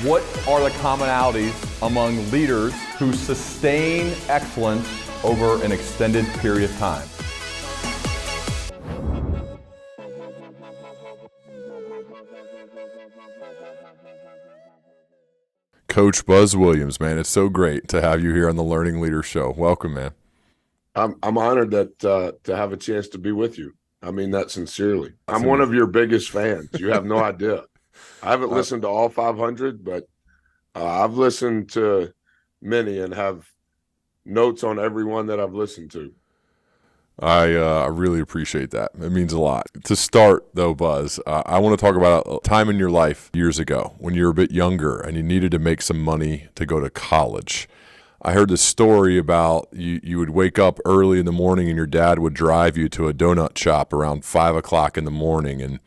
What are the commonalities among leaders who sustain excellence over an extended period of time? Coach Buzz Williams, man, it's so great to have you here on the Learning Leader Show. Welcome, man. I'm honored that to have a chance to be with you. I mean that sincerely. I'm one of your biggest fans. You have no idea. I haven't listened to all 500, but I've listened to many and have notes on every one that I've listened to. I really appreciate that. It means a lot. To start, though, Buzz, I want to talk about a time in your life years ago when you were a bit younger and you needed to make some money to go to college. I heard this story about you would wake up early in the morning and your dad would drive you to a donut shop around 5 o'clock in the morning. And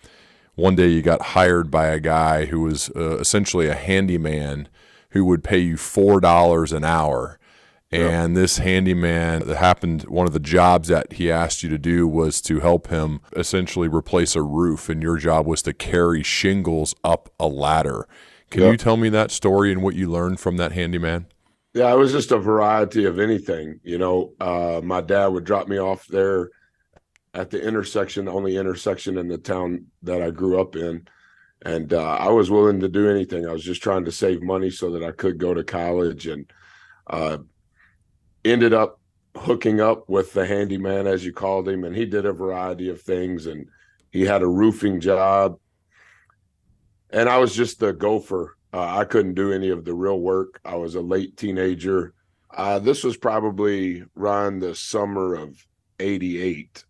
one day you got hired by a guy who was essentially a handyman who would pay you $4 an hour. And this handyman, that happened, one of the jobs that he asked you to do was to help him essentially replace a roof, and your job was to carry shingles up a ladder. Can you tell me that story and what you learned from that handyman? Yeah, it was just a variety of anything. You know, my dad would drop me off there at the intersection, the only intersection in the town that I grew up in. And I was willing to do anything. I was just trying to save money so that I could go to college, and ended up hooking up with the handyman, as you called him, and he did a variety of things, and he had a roofing job, and I was just the gopher. I couldn't do any of the real work. I was a late teenager. This was probably around the summer of '88,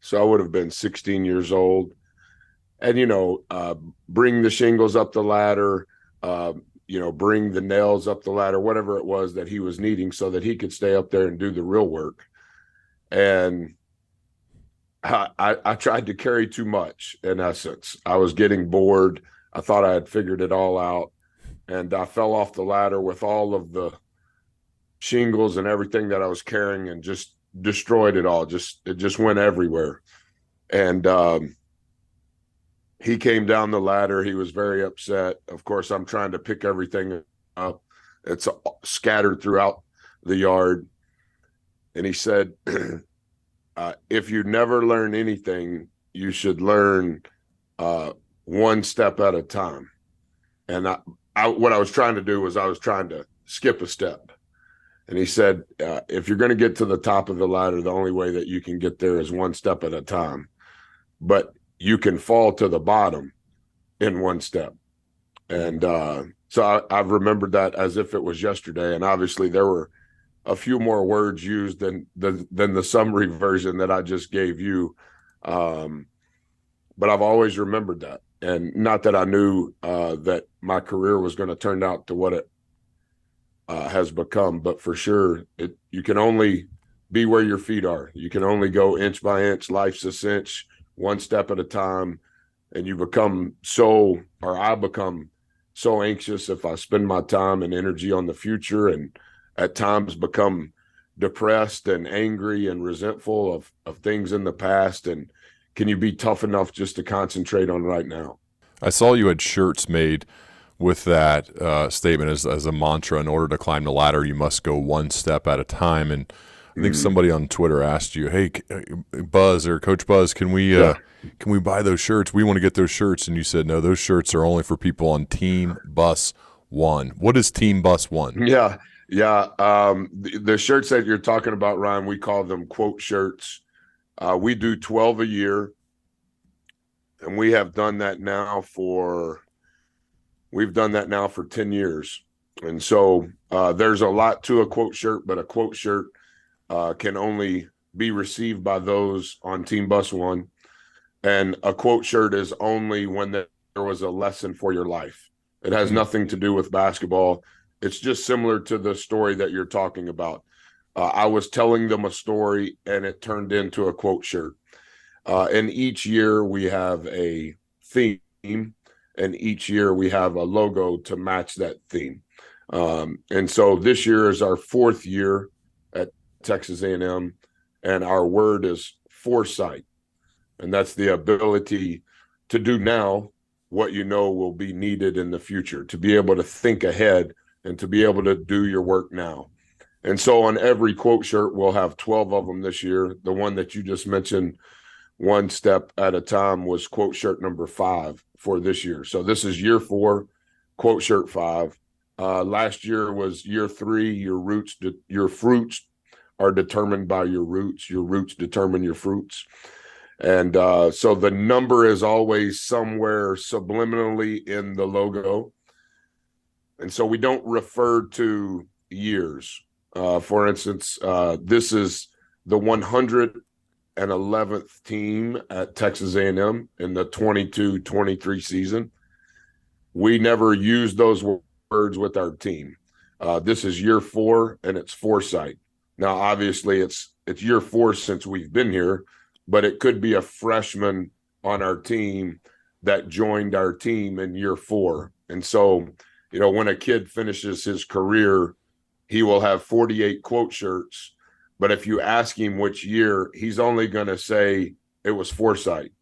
so I would have been 16 years old. And, you know, bring the shingles up the ladder, bring the nails up the ladder, whatever it was that he was needing so that he could stay up there and do the real work. And I tried to carry too much, in essence. I was getting bored. I thought I had figured it all out. And I fell off the ladder with all of the shingles and everything that I was carrying and just destroyed it all. It just went everywhere. And he came down the ladder. He was very upset. Of course, I'm trying to pick everything up. It's scattered throughout the yard. And he said, if you never learn anything, you should learn one step at a time. And what I was trying to do was I was trying to skip a step. And he said, if you're going to get to the top of the ladder, the only way that you can get there is one step at a time. But you can fall to the bottom in one step. And so I've remembered that as if it was yesterday. And obviously there were a few more words used than the summary version that I just gave you. But I've always remembered that. And not that I knew that my career was going to turn out to what it has become, but for sure, you can only be where your feet are. You can only go inch by inch. Life's a cinch, one step at a time. And I become so anxious if I spend my time and energy on the future, and at times become depressed and angry and resentful of things in the past. And can you be tough enough just to concentrate on right now? I saw you had shirts made with that statement as a mantra. In order to climb the ladder, you must go one step at a time. And I think somebody on Twitter asked you, "Hey, Buzz or Coach Buzz, can we buy those shirts? We want to get those shirts." And you said, "No, those shirts are only for people on Team Bus One." What is Team Bus One? Yeah. The shirts that you're talking about, Ryan, we call them quote shirts. We do 12 a year, and we have done that now for 10 years. And so there's a lot to a quote shirt, but a quote shirt can only be received by those on Team Bus One. And a quote shirt is only when there was a lesson for your life. It has nothing to do with basketball. It's just similar to the story that you're talking about. I was telling them a story, and it turned into a quote shirt. And each year we have a theme, and each year we have a logo to match that theme. And so this year is our 4th year at Texas A&M, and our word is foresight. And that's the ability to do now what you know will be needed in the future, to be able to think ahead and to be able to do your work now. And so on every quote shirt, we'll have 12 of them this year. The one that you just mentioned, one step at a time, was quote shirt number 5 for this year. So this is year 4, quote shirt 5. Last year was year 3. Your fruits are determined by your roots. Your roots determine your fruits. And so the number is always somewhere subliminally in the logo. And so we don't refer to years. For instance, this is the 111th team at Texas A&M in the 22-23 season. We never use those words with our team. This is year 4, and it's foresight. Now, obviously, it's year 4 since we've been here, but it could be a freshman on our team that joined our team in year 4. And so, when a kid finishes his career, he will have 48 quote shirts. But if you ask him which year, he's only going to say it was foresight.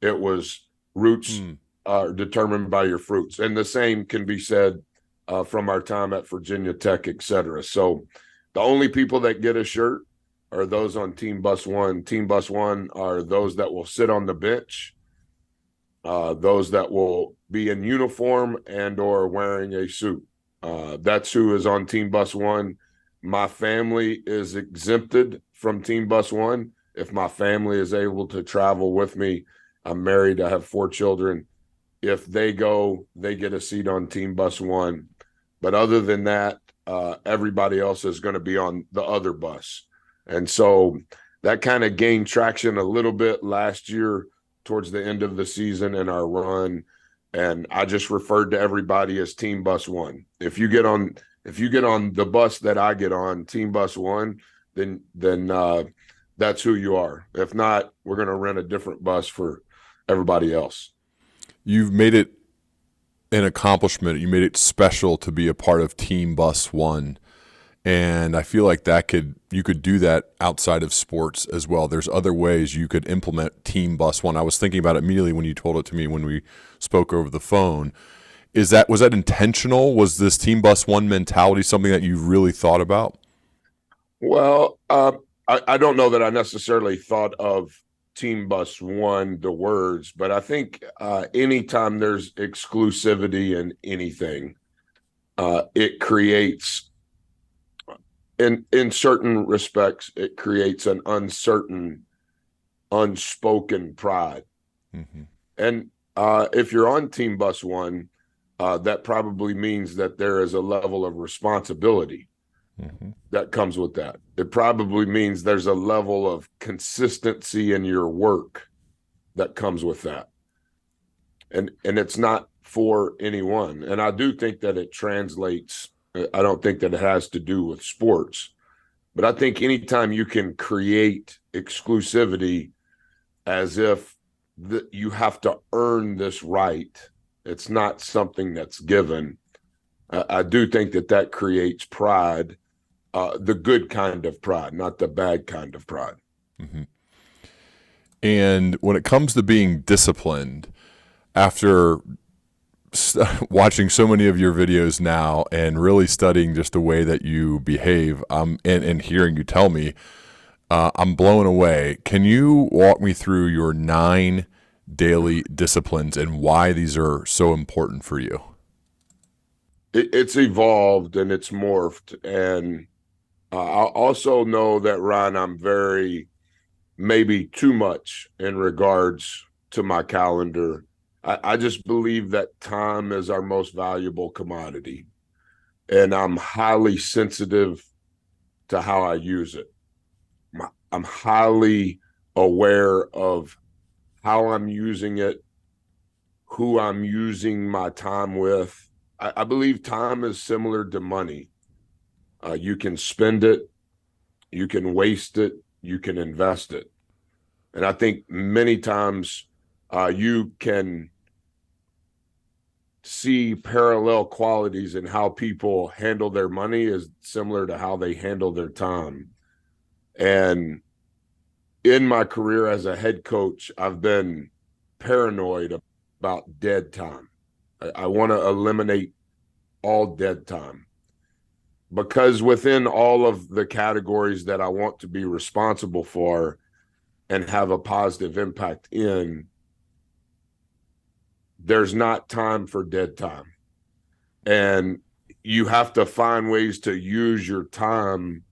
It was roots are determined by your fruits. And the same can be said from our time at Virginia Tech, et cetera. So the only people that get a shirt are those on Team Bus One. Team Bus One are those that will sit on the bench, those that will be in uniform and or wearing a suit. That's who is on Team Bus One. My family is exempted from Team Bus One. If my family is able to travel with me, I'm married, I have 4 children. If they go, they get a seat on Team Bus One. But other than that, everybody else is going to be on the other bus. And so that kind of gained traction a little bit last year towards the end of the season in our run. And I just referred to everybody as Team Bus One. If you get on the bus that I get on, Team Bus One, then that's who you are. If not, we're going to rent a different bus for everybody else. You've made it an accomplishment. You made it special to be a part of Team Bus One. And I feel like you could do that outside of sports as well. There's other ways you could implement Team Bus One. I was thinking about it immediately when you told it to me when we spoke over the phone. Was that intentional? Was this Team Bus One mentality something that you really thought about? Well, I don't know that I necessarily thought of Team Bus One, the words, but I think anytime there's exclusivity in anything, it creates, in certain respects, it creates an uncertain, unspoken pride. Mm-hmm. And if you're on Team Bus One, that probably means that there is a level of responsibility that comes with that. It probably means there's a level of consistency in your work that comes with that. And it's not for anyone. And I do think that it translates. I don't think that it has to do with sports, but I think anytime you can create exclusivity as if you have to earn this right, it's not something that's given. I do think that creates pride, the good kind of pride, not the bad kind of pride. Mm-hmm. And when it comes to being disciplined, after watching so many of your videos now and really studying just the way that you behave, and hearing you tell me, I'm blown away. Can you walk me through your 9 daily disciplines and why these are so important for you? It's evolved and it's morphed. And I also know that, Ryan, I'm very, maybe too much in regards to my calendar. I just believe that time is our most valuable commodity. And I'm highly sensitive to how I use it. I'm highly aware of how I'm using it, who I'm using my time with. I believe time is similar to money. You can spend it, you can waste it, you can invest it. And I think many times you can see parallel qualities in how people handle their money is similar to how they handle their time. And in my career as a head coach, I've been paranoid about dead time. I want to eliminate all dead time, because within all of the categories that I want to be responsible for and have a positive impact in, there's not time for dead time. And you have to find ways to use your time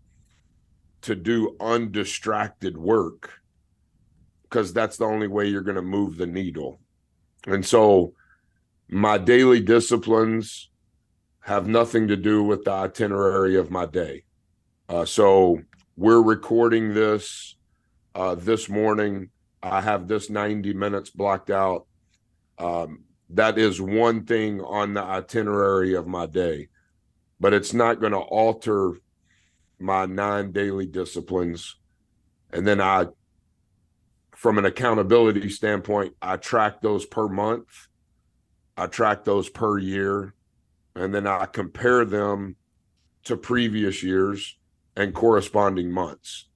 to do undistracted work, because that's the only way you're going to move the needle. And so my daily disciplines have nothing to do with the itinerary of my day. So we're recording this this morning. I have this 90 minutes blocked out. That is one thing on the itinerary of my day, but it's not going to alter my 9 daily disciplines. And then from an accountability standpoint, I track those per month, I track those per year, and then I compare them to previous years and corresponding months,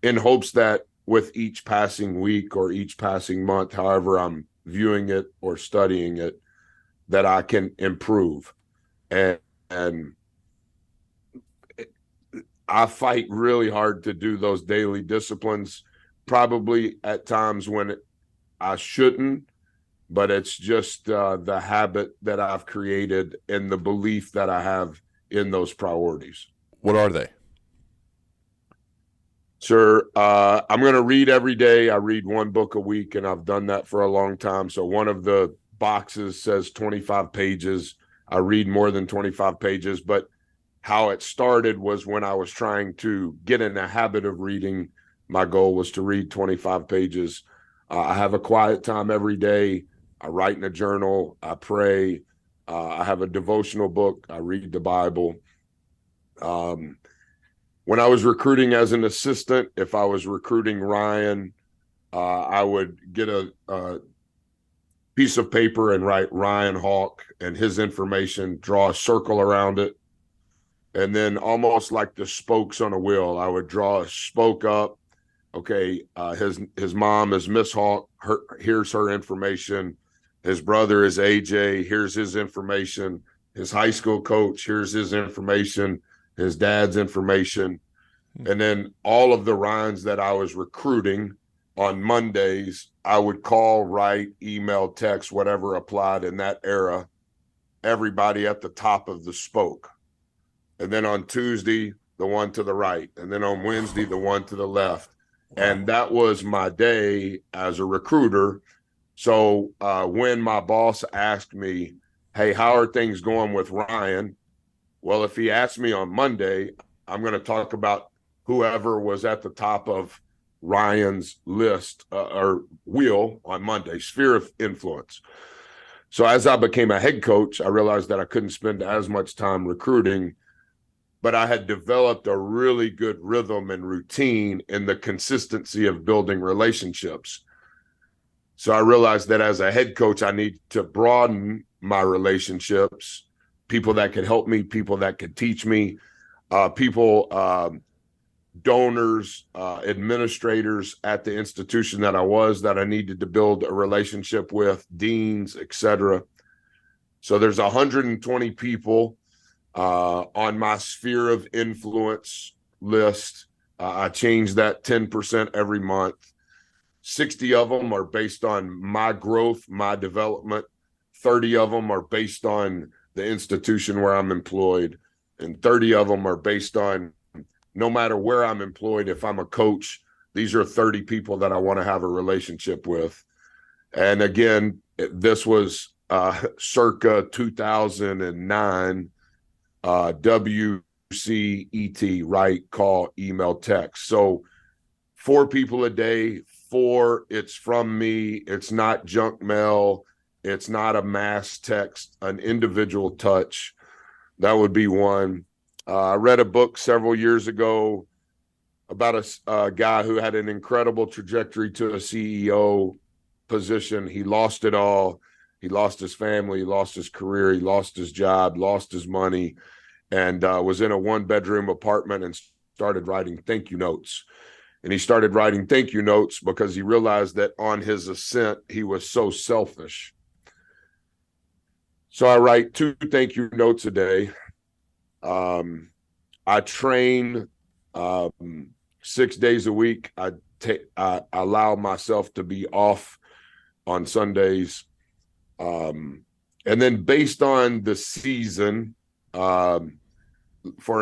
in hopes that with each passing week or each passing month, however I'm viewing it or studying it, that I can improve. And I fight really hard to do those daily disciplines, probably at times when I shouldn't, but it's just the habit that I've created and the belief that I have in those priorities. What are they? Sir, I'm going to read every day. I read 1 book a week, and I've done that for a long time. So one of the boxes says 25 pages. I read more than 25 pages, but how it started was when I was trying to get in the habit of reading. My goal was to read 25 pages. I have a quiet time every day. I write in a journal. I pray. I have a devotional book. I read the Bible. When I was recruiting as an assistant, if I was recruiting Ryan, I would get a piece of paper and write Ryan Hawk and his information, draw a circle around it. And then almost like the spokes on a wheel, I would draw a spoke up. Okay, his mom is Miss Hawk. Here's her information. His brother is AJ. Here's his information. His high school coach, here's his information. His dad's information. And then all of the Ryans that I was recruiting on Mondays, I would call, write, email, text, whatever applied in that era, everybody at the top of the spoke. And then on Tuesday, the one to the right. And then on Wednesday, the one to the left. And that was my day as a recruiter. So when my boss asked me, hey, how are things going with Ryan? Well, if he asked me on Monday, I'm going to talk about whoever was at the top of Ryan's list or wheel on Monday, sphere of influence. So as I became a head coach, I realized that I couldn't spend as much time recruiting, but I had developed a really good rhythm and routine in the consistency of building relationships. So I realized that as a head coach, I need to broaden my relationships, people that could help me, people that could teach me, donors, administrators at the institution that I was, that I needed to build a relationship with, deans, etc. So there's 120 people on my sphere of influence list. I change that 10% every month. 60 of them are based on my growth, my development. 30 of them are based on the institution where I'm employed. And 30 of them are based on, no matter where I'm employed, if I'm a coach, these are 30 people that I want to have a relationship with. And again, this was circa 2009, WCET, write, call, email, text. So 4 people a day, 4, it's from me. It's not junk mail. It's not a mass text, an individual touch. That would be 1. I read a book several years ago about a guy who had an incredible trajectory to a CEO position. He lost it all. He lost his family, he lost his career, he lost his job, lost his money, and was in a 1-bedroom apartment and started writing thank you notes. And he started writing thank you notes because he realized that on his ascent, he was so selfish. So I write 2 thank you notes a day. I train 6 days a week. I allow myself to be off on Sundays. And then based on the season, for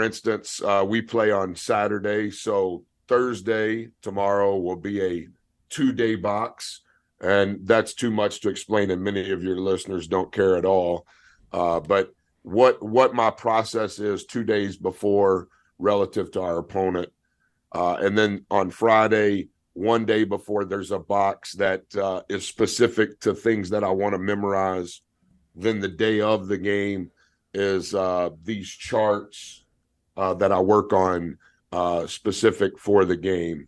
instance, we play on Saturday. So Thursday, tomorrow, will be a 2-day box. And that's too much to explain, and many of your listeners don't care at all. But what my process is 2 days before relative to our opponent. And then on Friday, 1 day before, there's a box that is specific to things that I want to memorize. Then the day of the game is these charts that I work on specific for the game.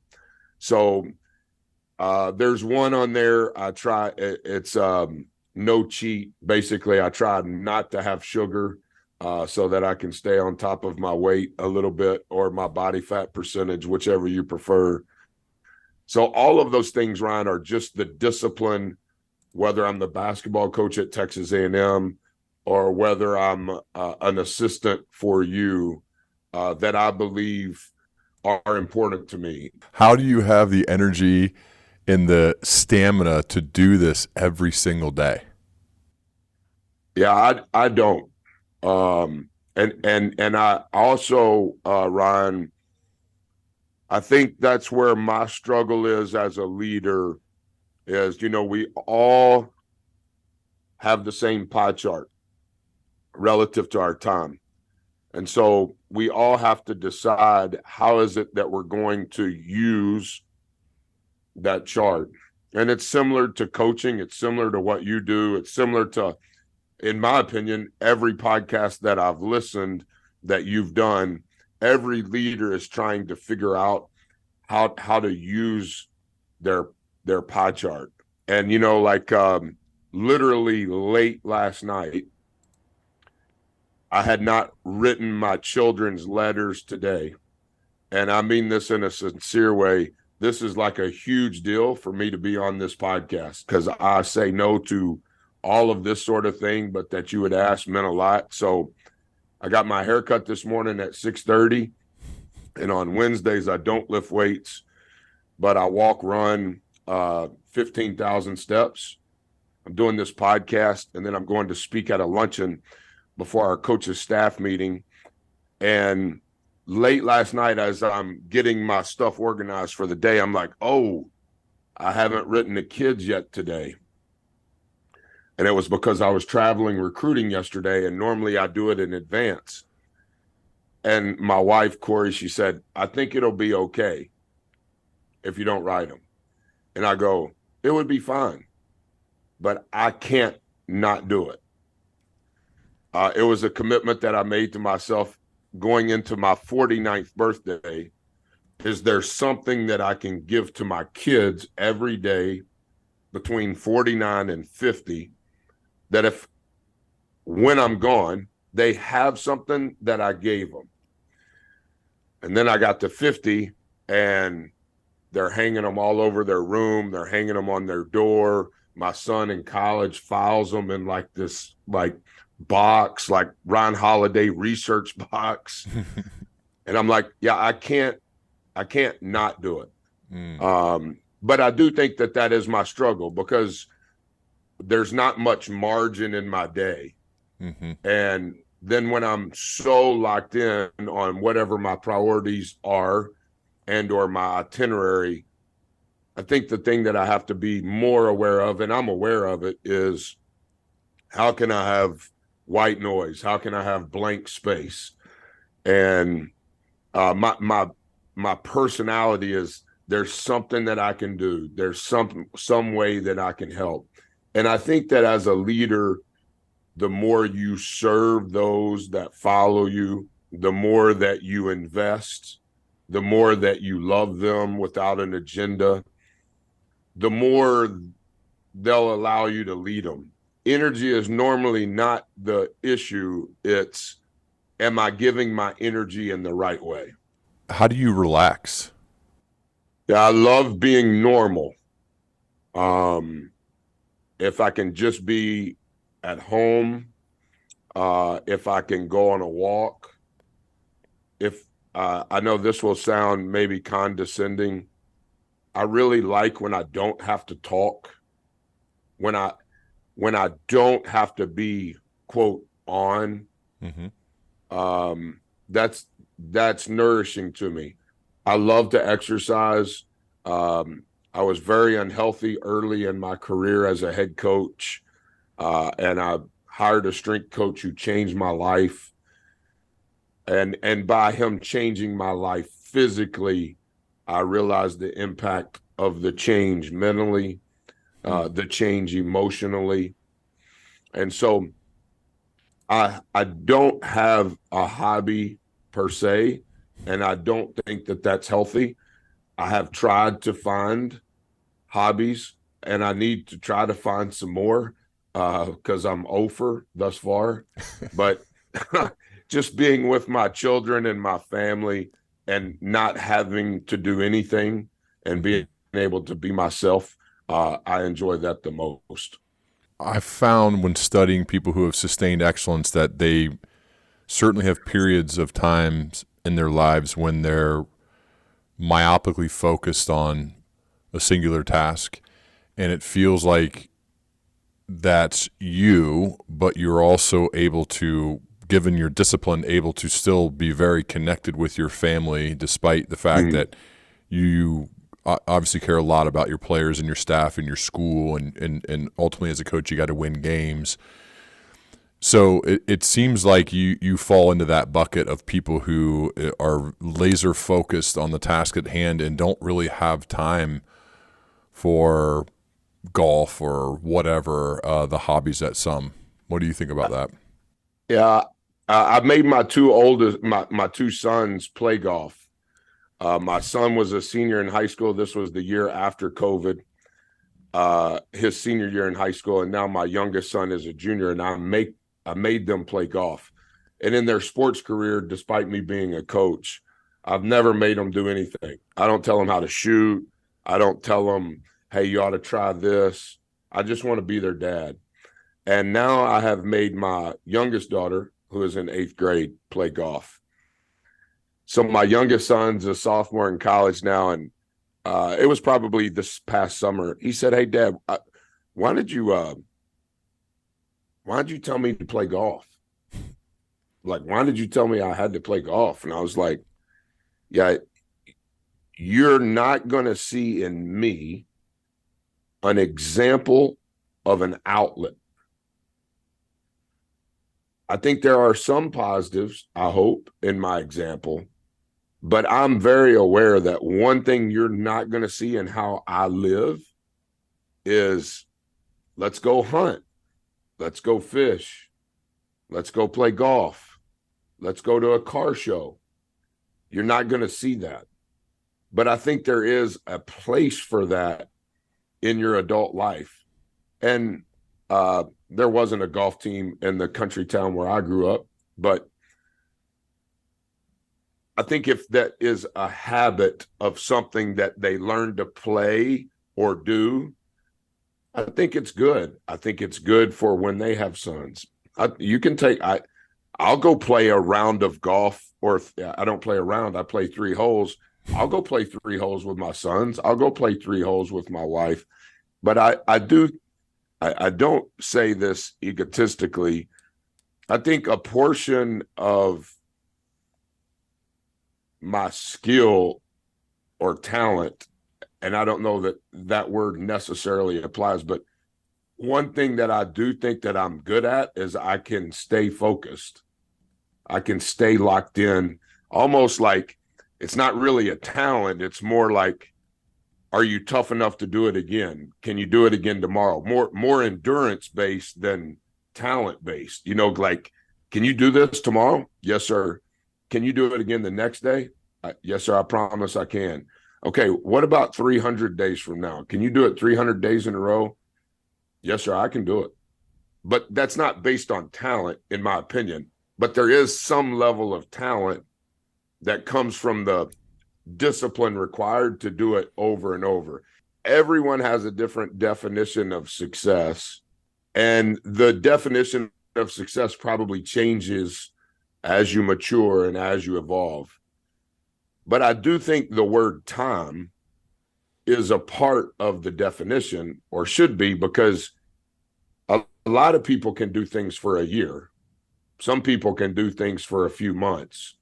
So there's one on there. It's no cheat. Basically, I try not to have sugar so that I can stay on top of my weight a little bit, or my body fat percentage, whichever you prefer. So all of those things, Ryan, are just the discipline, whether I'm the basketball coach at Texas A&M or whether I'm an assistant for you, that I believe are important to me. How do you have the energy and the stamina to do this every single day? Yeah, I don't. And I also, Ryan, I think that's where my struggle is as a leader is, we all have the same pie chart relative to our time. And so we all have to decide how is it that we're going to use that chart. And it's similar to coaching. It's similar to what you do. It's similar to, in my opinion, every podcast that I've listened that you've done. Every leader is trying to figure out how to use their pie chart. And, literally late last night, I had not written my children's letters today. And I mean this in a sincere way. This is like a huge deal for me to be on this podcast, because I say no to all of this sort of thing, but that you would ask meant a lot. So I got my haircut this morning at 6:30. And on Wednesdays, I don't lift weights, but I run 15,000 steps. I'm doing this podcast, and then I'm going to speak at a luncheon before our coach's staff meeting. And late last night, as I'm getting my stuff organized for the day, I'm like, oh, I haven't written the kids yet today. And it was because I was traveling recruiting yesterday, and normally I do it in advance. And my wife, Corey, she said, I think it'll be okay if you don't write them. And I go, it would be fine, but I can't not do it. It was a commitment that I made to myself going into my 49th birthday. Is there something that I can give to my kids every day between 49 and 50 that if, when I'm gone, they have something that I gave them? And then I got to 50, and they're hanging them all over their room. They're hanging them on their door. My son in college files them in like this box, like Ron Holiday research box. And I'm like, yeah, I can't not do it. But I do think that is my struggle, because there's not much margin in my day. Mm-hmm. And then when I'm so locked in on whatever my priorities are and or my itinerary, I think the thing that I have to be more aware of, and I'm aware of it, is how can I have white noise? How can I have blank space? And my personality is, there's something that I can do. There's some way that I can help. And I think that as a leader, the more you serve those that follow you, the more that you invest, the more that you love them without an agenda, the more they'll allow you to lead them. Energy is normally not the issue. It's, am I giving my energy in the right way? How do you relax? Yeah, I love being normal. If I can just be at home, if I can go on a walk, if I know this will sound maybe condescending, I really like when I don't have to talk, when I don't have to be quote on. That's nourishing to me. I love to exercise. I was very unhealthy early in my career as a head coach, and I hired a strength coach who changed my life. And by him changing my life physically, I realized the impact of the change mentally, the change emotionally. And so I don't have a hobby per se, and I don't think that that's healthy. I have tried to find hobbies, and I need to try to find some more because I'm over thus far. But just being with my children and my family and not having to do anything and being able to be myself, I enjoy that the most. I've found when studying people who have sustained excellence that they certainly have periods of times in their lives when they're myopically focused on a singular task, and it feels like that's you, but you're also able to, given your discipline, able to still be very connected with your family despite the fact that you obviously care a lot about your players and your staff and your school, and ultimately as a coach you got to win games. So it seems like you fall into that bucket of people who are laser focused on the task at hand and don't really have time for golf or whatever the hobbies that some. What do you think about that? Yeah, I made my two sons play golf. My son was a senior in high school. This was the year after COVID, his senior year in high school, and now my youngest son is a junior, and I made them play golf. And in their sports career, despite me being a coach, I've never made them do anything. I don't tell them how to shoot. I don't tell them, hey, you ought to try this. I just want to be their dad. And now I have made my youngest daughter, who is in 8th grade, play golf. So my youngest son's a sophomore in college now, and it was probably this past summer. He said, hey, Dad, why did you tell me to play golf? Like, why did you tell me I had to play golf? And I was like, yeah, you're not going to see in me an example of an outlet. I think there are some positives, I hope, in my example, but I'm very aware that one thing you're not going to see in how I live is let's go hunt, let's go fish, let's go play golf, let's go to a car show. You're not going to see that. But I think there is a place for that in your adult life. And there wasn't a golf team in the country town where I grew up, but I think if that is a habit of something that they learn to play or do, I think it's good. I think it's good for when they have sons. I'll go play a round of golf, or I don't play a round, I play 3 holes. I'll go play 3 holes with my sons. I'll go play 3 holes with my wife. But I don't say this egotistically. I think a portion of my skill or talent, and I don't know that that word necessarily applies, but one thing that I do think that I'm good at is I can stay focused. I can stay locked in, almost like it's not really a talent. It's more like, are you tough enough to do it again? Can you do it again tomorrow? More endurance based than talent based. You know, like, can you do this tomorrow? Yes, sir. Can you do it again the next day? Yes, sir. I promise I can. Okay. What about 300 days from now? Can you do it 300 days in a row? Yes, sir. I can do it. But that's not based on talent, in my opinion. But there is some level of talent that comes from the discipline required to do it over and over. Everyone has a different definition of success, and the definition of success probably changes as you mature and as you evolve. But I do think the word time is a part of the definition, or should be, because a lot of people can do things for a year. Some people can do things for a few months,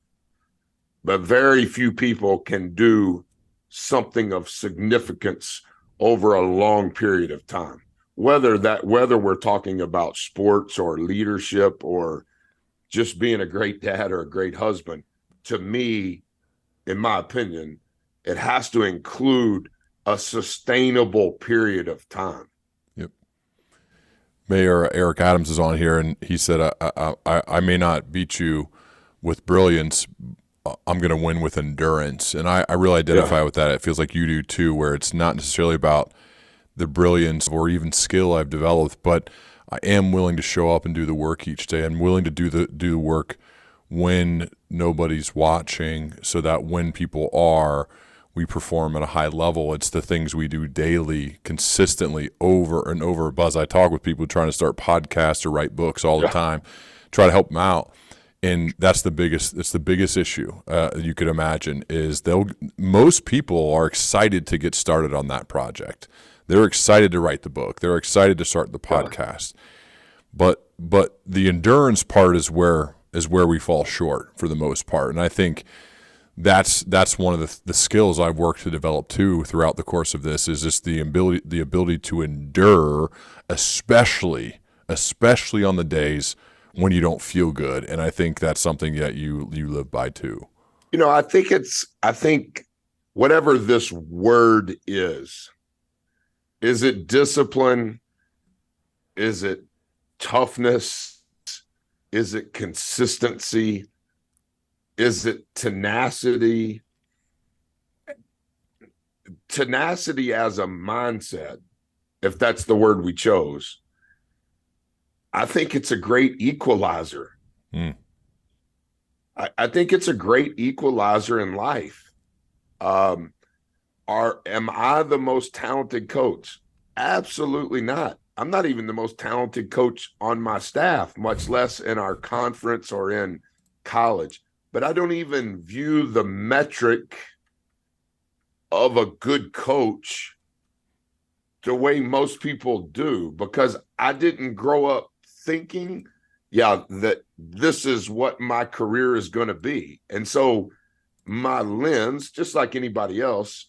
but very few people can do something of significance over a long period of time. Whether we're talking about sports or leadership or just being a great dad or a great husband, to me, in my opinion, it has to include a sustainable period of time. Yep. Mayor Eric Adams is on here, and he said, I may not beat you with brilliance, I'm going to win with endurance. And I really identify with that. It feels like you do too, where it's not necessarily about the brilliance or even skill I've developed, but I am willing to show up and do the work each day. I'm willing to do the work when nobody's watching, so that when people are, we perform at a high level. It's the things we do daily, consistently, over and over. Buzz, I talk with people trying to start podcasts or write books all the time, try to help them out. And it's the biggest issue you could imagine is most people are excited to get started on that project. They're excited to write the book. They're excited to start the podcast. But the endurance part is where we fall short for the most part. And I think that's one of the skills I've worked to develop too throughout the course of this, is just the ability to endure, especially on the days when you don't feel good. And I think that's something that you live by too. I think whatever this word is it discipline? Is it toughness? Is it consistency? Is it tenacity? Tenacity as a mindset, if that's the word we chose, I think it's a great equalizer. I think it's a great equalizer in life. Am I the most talented coach? Absolutely not. I'm not even the most talented coach on my staff, much less in our conference or in college. But I don't even view the metric of a good coach the way most people do, because I didn't grow up thinking, that this is what my career is going to be. And so my lens, just like anybody else,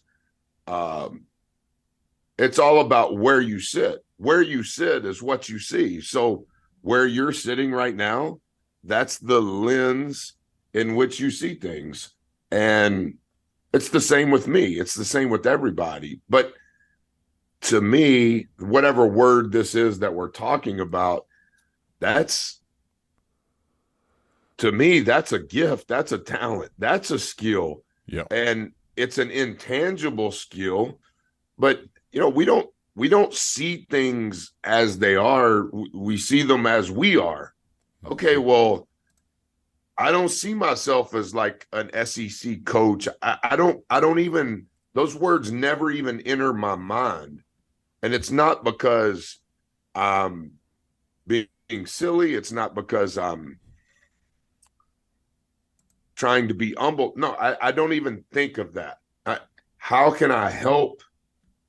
it's all about where you sit. Where you sit is what you see. So where you're sitting right now, that's the lens in which you see things. And it's the same with me. It's the same with everybody. But to me, whatever word this is that we're talking about, to me, that's a gift. That's a talent. That's a skill. Yeah. And it's an intangible skill, but we don't see things as they are. We see them as we are. Okay, well, I don't see myself as like an SEC coach. I don't even, those words never even enter my mind. And it's not because I'm being silly. It's not because I'm trying to be humble. No, I don't even think of that. How can I help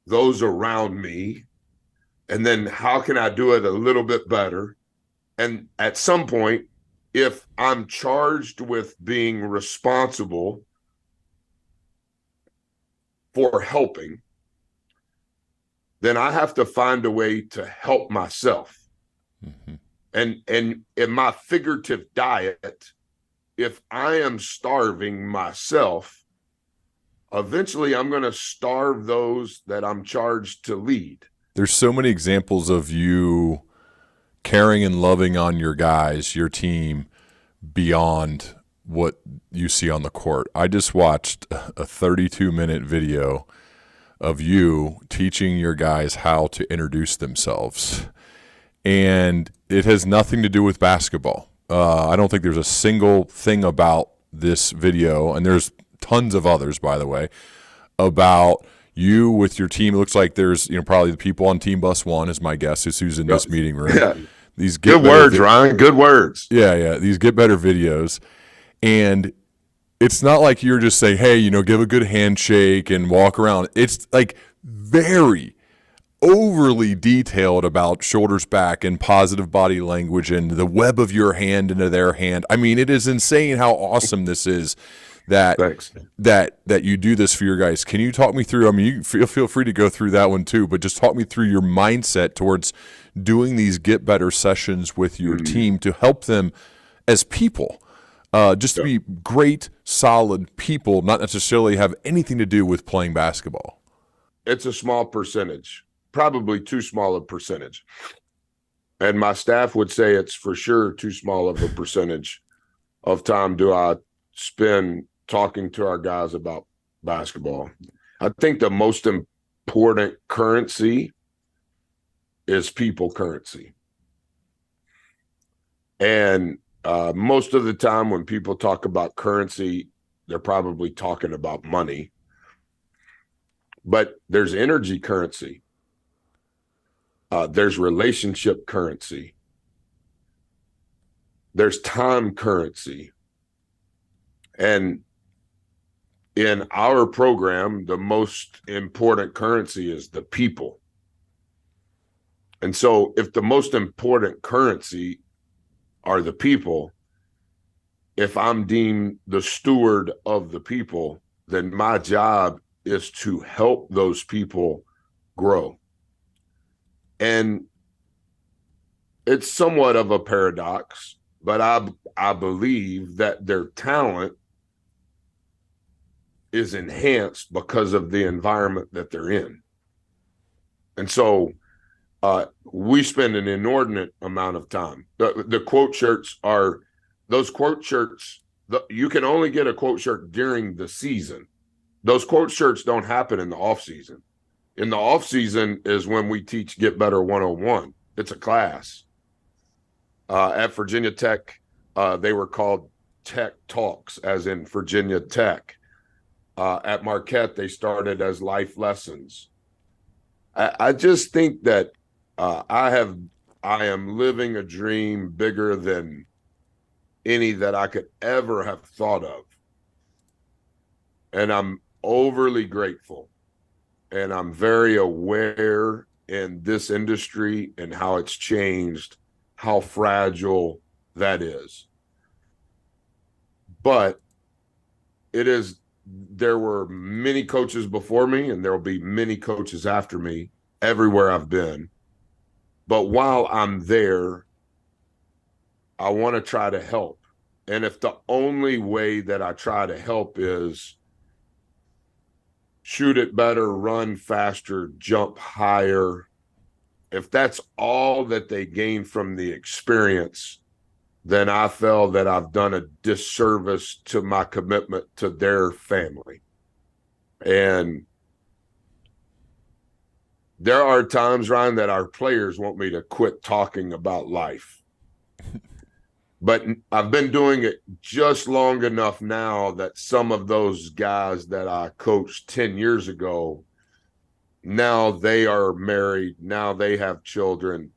those around me? And then how can I do it a little bit better? And at some point, if I'm charged with being responsible for helping, then I have to find a way to help myself. Mm-hmm. And in my figurative diet, if I am starving myself, eventually I'm going to starve those that I'm charged to lead. There's so many examples of you caring and loving on your guys, your team, beyond what you see on the court. I just watched a 32-minute video of you teaching your guys how to introduce themselves. And it has nothing to do with basketball. I don't think there's a single thing about this video, and there's tons of others, by the way, about you with your team. It looks like there's probably the people on Team Bus 1 is my guess, is who's in this meeting room. these good words, Ryan. Good words. Yeah, these get better videos, and it's not like you're just saying, hey, give a good handshake and walk around. It's like very overly detailed about shoulders back and positive body language and the web of your hand into their hand. I mean, it is insane how awesome this is that Thanks. that you do this for your guys. Can you talk me through, I mean, you feel free to go through that one too, but just talk me through your mindset towards doing these get better sessions with your team to help them as people. Just to be great, solid people, not necessarily have anything to do with playing basketball. It's a small percentage, probably too small a percentage. And my staff would say it's for sure too small of a percentage of time do I spend talking to our guys about basketball. I think the most important currency is people currency. And most of the time when people talk about currency, they're probably talking about money. But there's energy currency. There's relationship currency. There's time currency. And in our program, the most important currency is the people. And so if the most important currency are the people, if I'm deemed the steward of the people, then my job is to help those people grow. And it's somewhat of a paradox, but I believe that their talent is enhanced because of the environment that they're in. And so we spend an inordinate amount of time. The quote shirts are those quote shirts. You can only get a quote shirt during the season. Those quote shirts don't happen in the off season. In the off season is when we teach Get Better 101. It's a class. At Virginia Tech, they were called Tech Talks, as in Virginia Tech. At Marquette, they started as life lessons. I just think that I am living a dream bigger than any that I could ever have thought of. And I'm overly grateful. And I'm very aware in this industry and how it's changed, how fragile that is. But there were many coaches before me, and there will be many coaches after me everywhere I've been. But while I'm there, I want to try to help. And if the only way that I try to help is shoot it better, run faster, jump higher, if that's all that they gain from the experience, then I feel that I've done a disservice to my commitment to their family. And there are times, Ryan, that our players want me to quit talking about life. But I've been doing it just long enough now that some of those guys that I coached 10 years ago, now they are married, now they have children,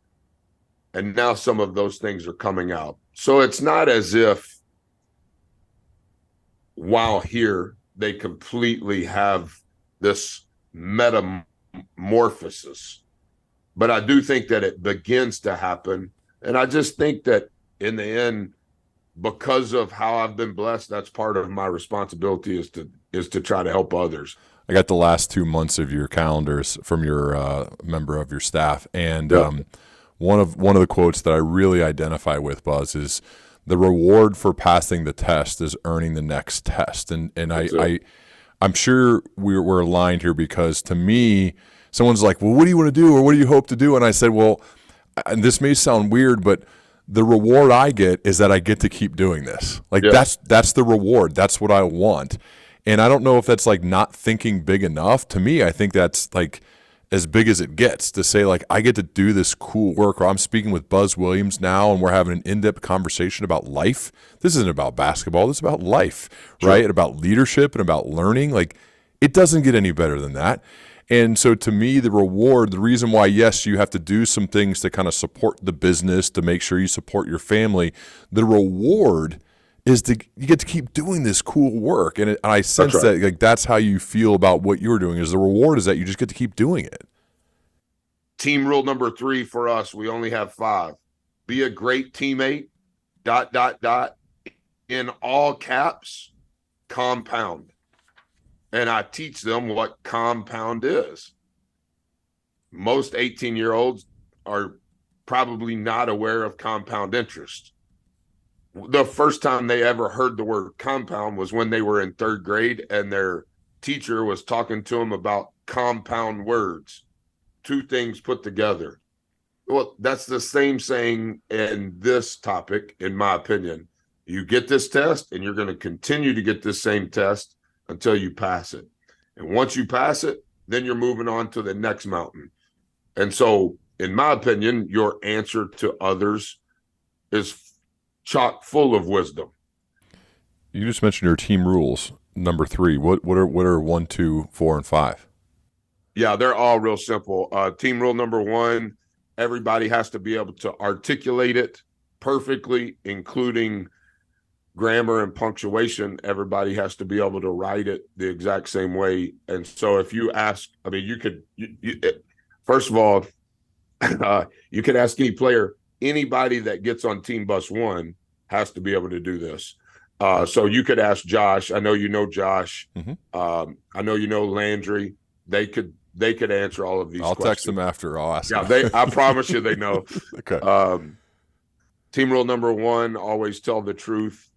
and now some of those things are coming out. So it's not as if while here they completely have this metamorphosis. But I do think that it begins to happen. And I just think that in the end, because of how I've been blessed, that's part of my responsibility is to try to help others. I got the last 2 months of your calendars from your member of your staff, and one of the quotes that I really identify with, Buzz, is the reward for passing the test is earning the next test. And I'm sure we're aligned here, because to me, someone's like, well, what do you want to do, or what do you hope to do? And I said, well, and this may sound weird, but the reward I get is that I get to keep doing this. Like that's the reward. That's what I want. And I don't know if that's like not thinking big enough. To me, I think that's like as big as it gets, to say like I get to do this cool work, or I'm speaking with Buzz Williams now and we're having an in-depth conversation about life. This isn't about basketball. This is about life, right? And about leadership and about learning. Like it doesn't get any better than that. And so to me, the reward, the reason why, yes, you have to do some things to kind of support the business, to make sure you support your family, the reward is you get to keep doing this cool work. And I sense that like that's how you feel about what you're doing, is the reward is that you just get to keep doing it. Team rule number 3 for us, we only have 5. Be a great teammate, ... in all caps, compound. And I teach them what compound is. Most 18-year-olds are probably not aware of compound interest. The first time they ever heard the word compound was when they were in 3rd grade and their teacher was talking to them about compound words, 2 things put together. Well, that's the same saying in this topic, in my opinion. You get this test and you're going to continue to get this same test until you pass it. And once you pass it, then you're moving on to the next mountain. And so, in my opinion, your answer to others is chock full of wisdom. You just mentioned your team rules, number 3. What are 1, 2, 4, and 5? Yeah, they're all real simple. Team rule number 1, everybody has to be able to articulate it perfectly, including grammar and punctuation. Everybody has to be able to write it the exact same way. And so if you ask, I mean, first of all, you could ask any player, anybody that gets on team bus 1 has to be able to do this. So you could ask Josh. I know you know Josh. Mm-hmm. I know you know Landry. They could answer all of these questions. I'll text them after. I'll ask them. I promise you they know. Okay. Team rule number 1, always tell the truth,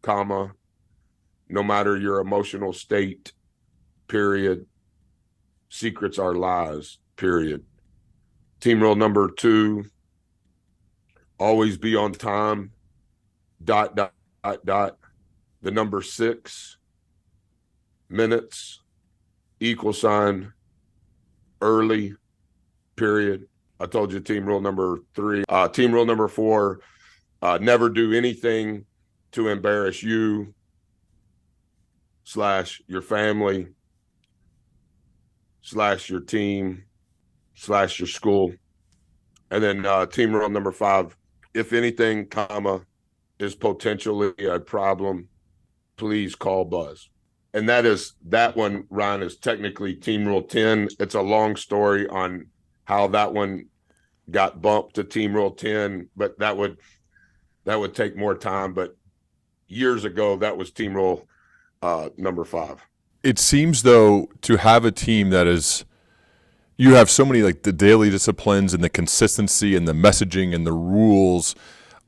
comma, no matter your emotional state, period. Secrets are lies, period. Team rule number 2, always be on time, ... The number 6, minutes, =, early, period. I told you team rule number 3. Team rule number 4, never do anything to embarrass you / your family / your team / your school. And then team rule number 5, if anything, comma, is potentially a problem, please call Buzz. And that one, Ryan, is technically team rule 10. It's a long story on how that one got bumped to team rule 10, but that would take more time. But years ago, that was team rule number 5. It seems, though, to have a team that is, you have so many, like the daily disciplines and the consistency and the messaging and the rules.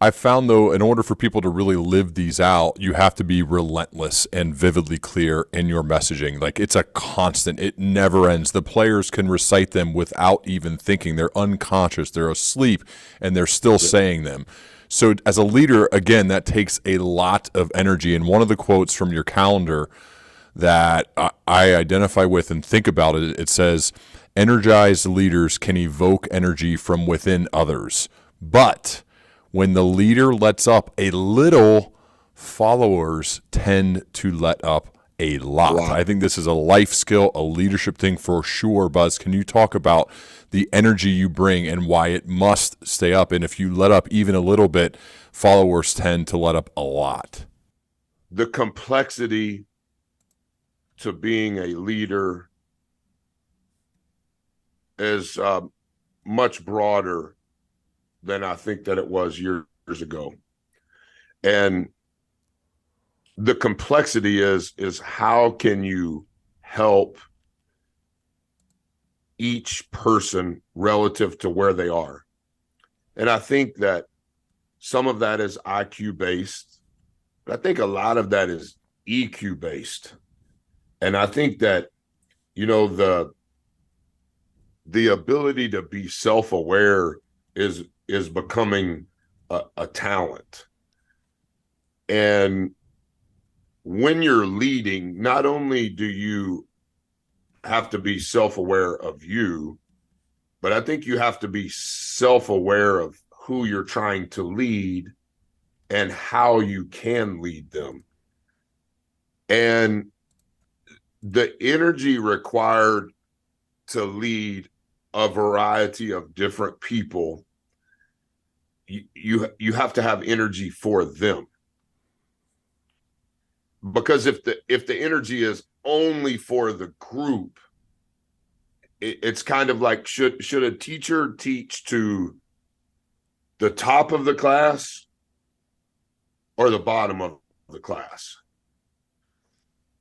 I found, though, in order for people to really live these out, you have to be relentless and vividly clear in your messaging. Like, it's a constant. It never ends. The players can recite them without even thinking. They're unconscious. They're asleep, and they're still saying them. So as a leader, again, that takes a lot of energy. And one of the quotes from your calendar that I identify with and think about it, it says, energized leaders can evoke energy from within others. But when the leader lets up a little, followers tend to let up a lot. I think this is a life skill, a leadership thing for sure. Buzz, can you talk about the energy you bring and why it must stay up? And if you let up even a little bit, followers tend to let up a lot. The complexity to being a leader is much broader than I think that it was years ago. And the complexity is how can you help each person relative to where they are? And I think that some of that is IQ based, but I think a lot of that is EQ based. And I think that, you know, the ability to be self-aware is becoming a talent. And when you're leading, not only do you have to be self-aware of you, but I think you have to be self-aware of who you're trying to lead and how you can lead them. And the energy required to lead a variety of different people, you have to have energy for them. Because if the energy is only for the group, it's kind of like, should a teacher teach to the top of the class or the bottom of the class?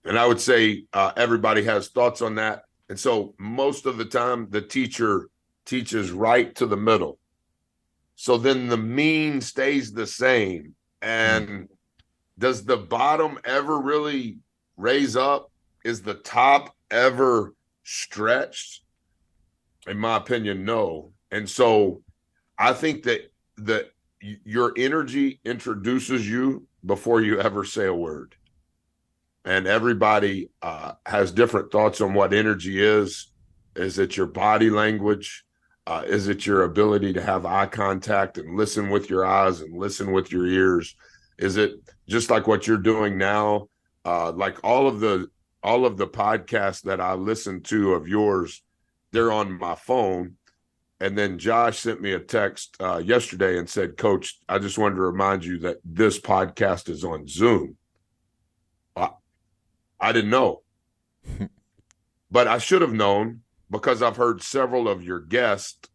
And I would say everybody has thoughts on that. And so most of the time, the teacher teaches right to the middle. So then the mean stays the same. And does the bottom ever really raise up? Is the top ever stretched? In my opinion, no. And so I think that your energy introduces you before you ever say a word. And everybody has different thoughts on what energy is. Is it your body language? Is it your ability to have eye contact and listen with your eyes and listen with your ears? Is it just like what you're doing now? Like all of the podcasts that I listen to of yours, they're on my phone. And then Josh sent me a text yesterday and said, Coach, I just wanted to remind you that this podcast is on Zoom. I didn't know, but I should have known, because I've heard several of your guests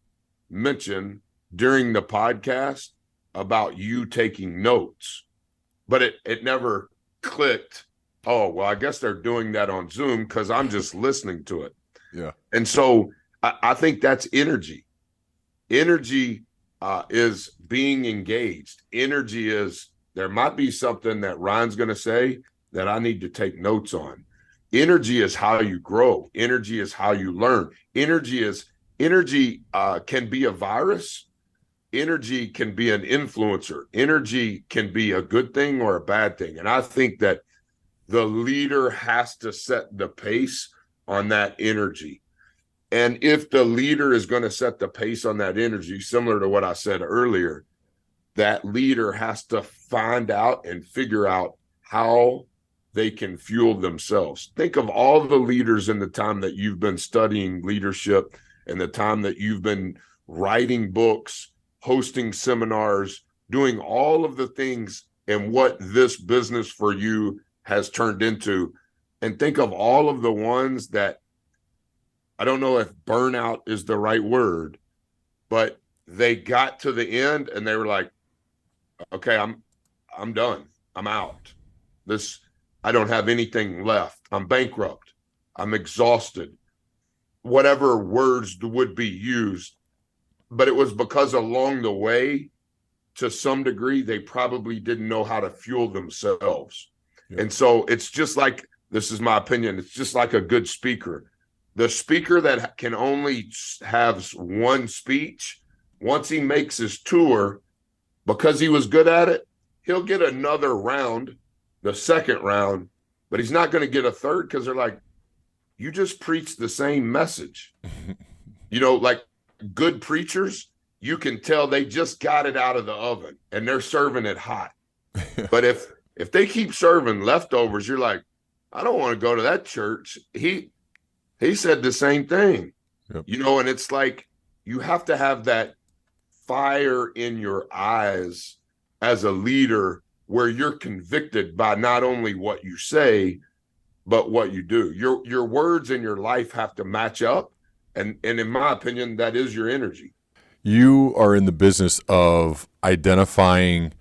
mention during the podcast about you taking notes, but it never clicked. Oh, well, I guess they're doing that on Zoom because I'm just listening to it. Yeah. And so I think that's energy. Energy is being engaged. Energy is, there might be something that Ryan's going to say that I need to take notes on. Energy is how you grow. Energy is how you learn. Energy can be a virus. Energy can be an influencer. Energy can be a good thing or a bad thing. And I think that the leader has to set the pace on that energy. And if the leader is going to set the pace on that energy, similar to what I said earlier, that leader has to find out and figure out how they can fuel themselves. Think of all the leaders in the time that you've been studying leadership and the time that you've been writing books, hosting seminars, doing all of the things and what this business for you has turned into. And think of all of the ones that, I don't know if burnout is the right word, but they got to the end and they were like, okay, I'm done. I'm out. I don't have anything left. I'm bankrupt. I'm exhausted. Whatever words would be used. But it was because along the way, to some degree, they probably didn't know how to fuel themselves. Yeah. And so it's just like, this is my opinion, it's just like a good speaker. The speaker that can only have one speech, once he makes his tour, because he was good at it, he'll get another round, the second round, but he's not going to get a third because they're like, you just preached the same message. Like good preachers, you can tell they just got it out of the oven and they're serving it hot. But if they keep serving leftovers, you're like, I don't want to go to that church. He said the same thing. Yep. And it's like, you have to have that fire in your eyes as a leader where you're convicted by not only what you say, but what you do. Your words and your life have to match up. And in my opinion, that is your energy. You are in the business of identifying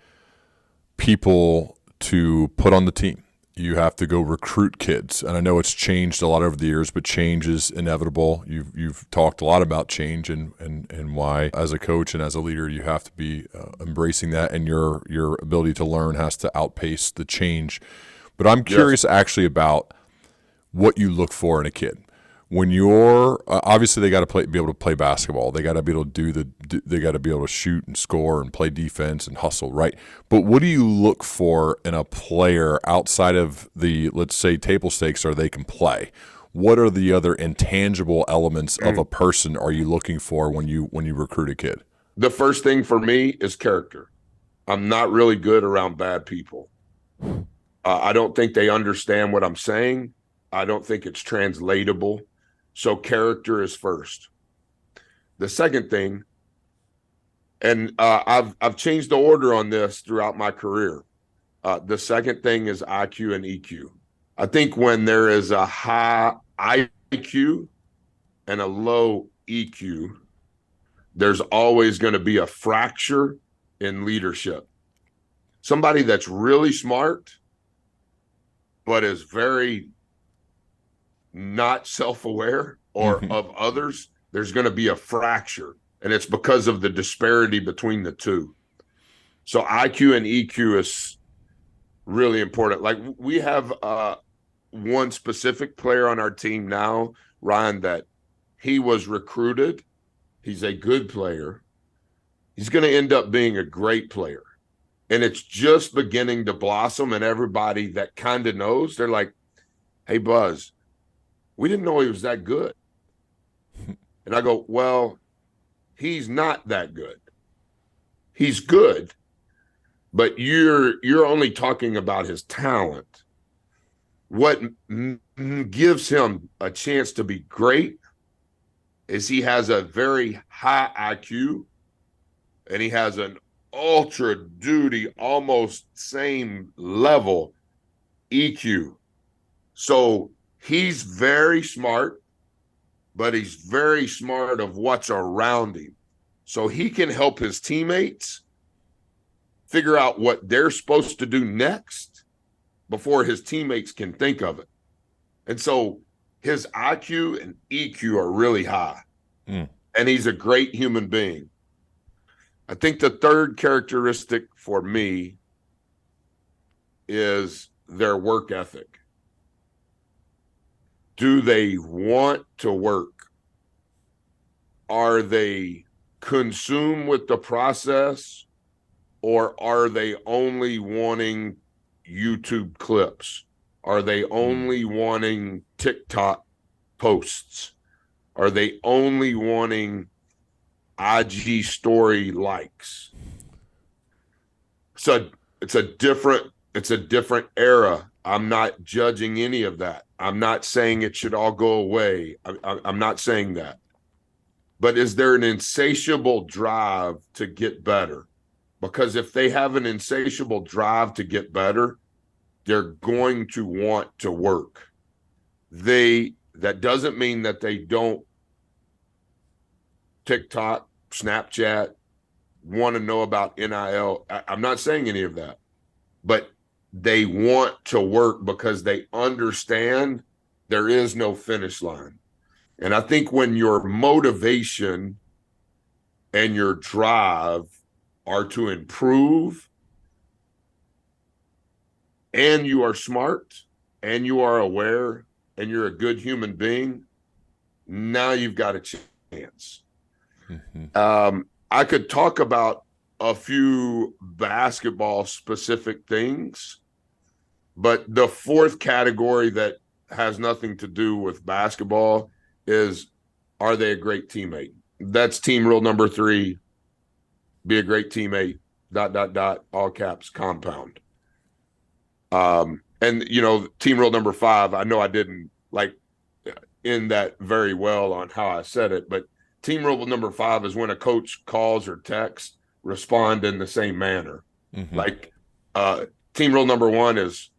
people to put on the team. You have to go recruit kids. And I know it's changed a lot over the years, but change is inevitable. You've talked a lot about change and why, as a coach and as a leader, you have to be embracing that, and your ability to learn has to outpace the change. But I'm curious actually about what you look for in a kid. When you're obviously they got to be able to play basketball. They got to be able to they got to be able to shoot and score and play defense and hustle, right? But what do you look for in a player outside of the, let's say, table stakes, or they can play? What are the other intangible elements of a person are you looking for when you recruit a kid? The first thing for me is character. I'm not really good around bad people. I don't think they understand what I'm saying. I don't think it's translatable. So character is first. The second thing, and I've changed the order on this throughout my career. The second thing is IQ and EQ. I think when there is a high IQ and a low EQ, there's always going to be a fracture in leadership. Somebody that's really smart, but is very not self-aware or of others, there's going to be a fracture. And it's because of the disparity between the two. So IQ and EQ is really important. Like we have one specific player on our team now, Ryan, that he was recruited. He's a good player. He's going to end up being a great player. And it's just beginning to blossom, and everybody that kind of knows, they're like, hey, Buzz, we didn't know he was that good. And I go, well, he's not that good. He's good, but you're only talking about his talent. What gives him a chance to be great is he has a very high IQ, and he has an ultra duty, almost same level EQ. So he's very smart, but he's very smart of what's around him. So he can help his teammates figure out what they're supposed to do next before his teammates can think of it. And so his IQ and EQ are really high. And he's a great human being. I think the third characteristic for me is their work ethic. Do they want to work? Are they consumed with the process, or are they only wanting YouTube clips? Are they only wanting TikTok posts? Are they only wanting IG story likes? So it's a different era. I'm not judging any of that. I'm not saying it should all go away. I'm not saying that. But is there an insatiable drive to get better? Because if they have an insatiable drive to get better, they're going to want to work. That doesn't mean that they don't TikTok, Snapchat, want to know about NIL. I'm not saying any of that, but they want to work because they understand there is no finish line. And I think when your motivation and your drive are to improve, and you are smart, and you are aware, and you're a good human being, now you've got a chance. I could talk about a few basketball specific things, but the fourth category that has nothing to do with basketball is, are they a great teammate? That's team rule number 3. Be a great teammate, ... all caps, compound. And team rule number 5, I know I didn't end that very well on how I said it, but team rule number 5 is when a coach calls or texts, respond in the same manner. Team rule number 1 is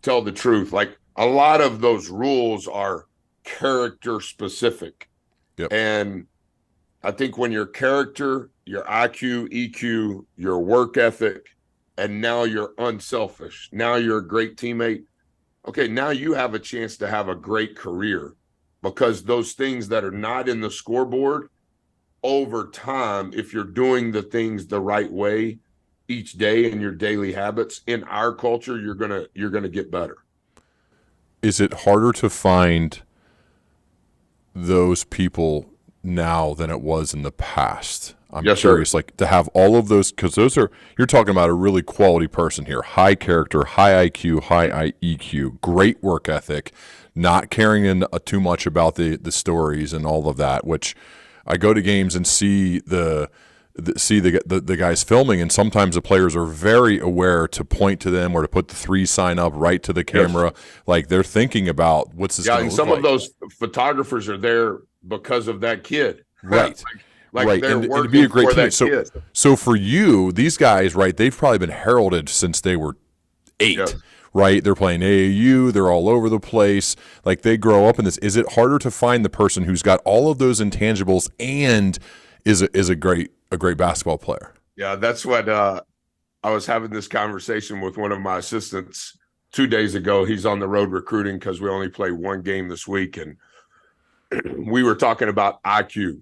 tell the truth. Like a lot of those rules are character specific. Yep. And I think when your character, your IQ, EQ, your work ethic, and now you're unselfish, now you're a great teammate. Okay, now you have a chance to have a great career, because those things that are not in the scoreboard, over time, if you're doing the things the right way each day in your daily habits, in our culture, you're gonna get better. Is it harder to find those people now than it was in the past? I'm curious, sir. to have all of those, because you're talking about a really quality person here, high character, high IQ, high EQ, great work ethic, not caring too much about the stories and all of that, which I go to games and see the see the guys filming, and sometimes the players are very aware to point to them or to put the 3 sign up right to the camera. Yes. Like they're thinking about what's this. Yeah, and some like. of those photographers are there because of that kid. Right. Like right. they're and working to be a great for team. that kid. So for you, these guys, right? They've probably been heralded since they were 8. Yes. Right? They're playing AAU. They're all over the place. Like they grow up in this. Is it harder to find the person who's got all of those intangibles and is a great basketball player? Yeah, that's what I was having this conversation with one of my assistants 2 days ago. He's on the road recruiting because we only play 1 game this week, and we were talking about IQ.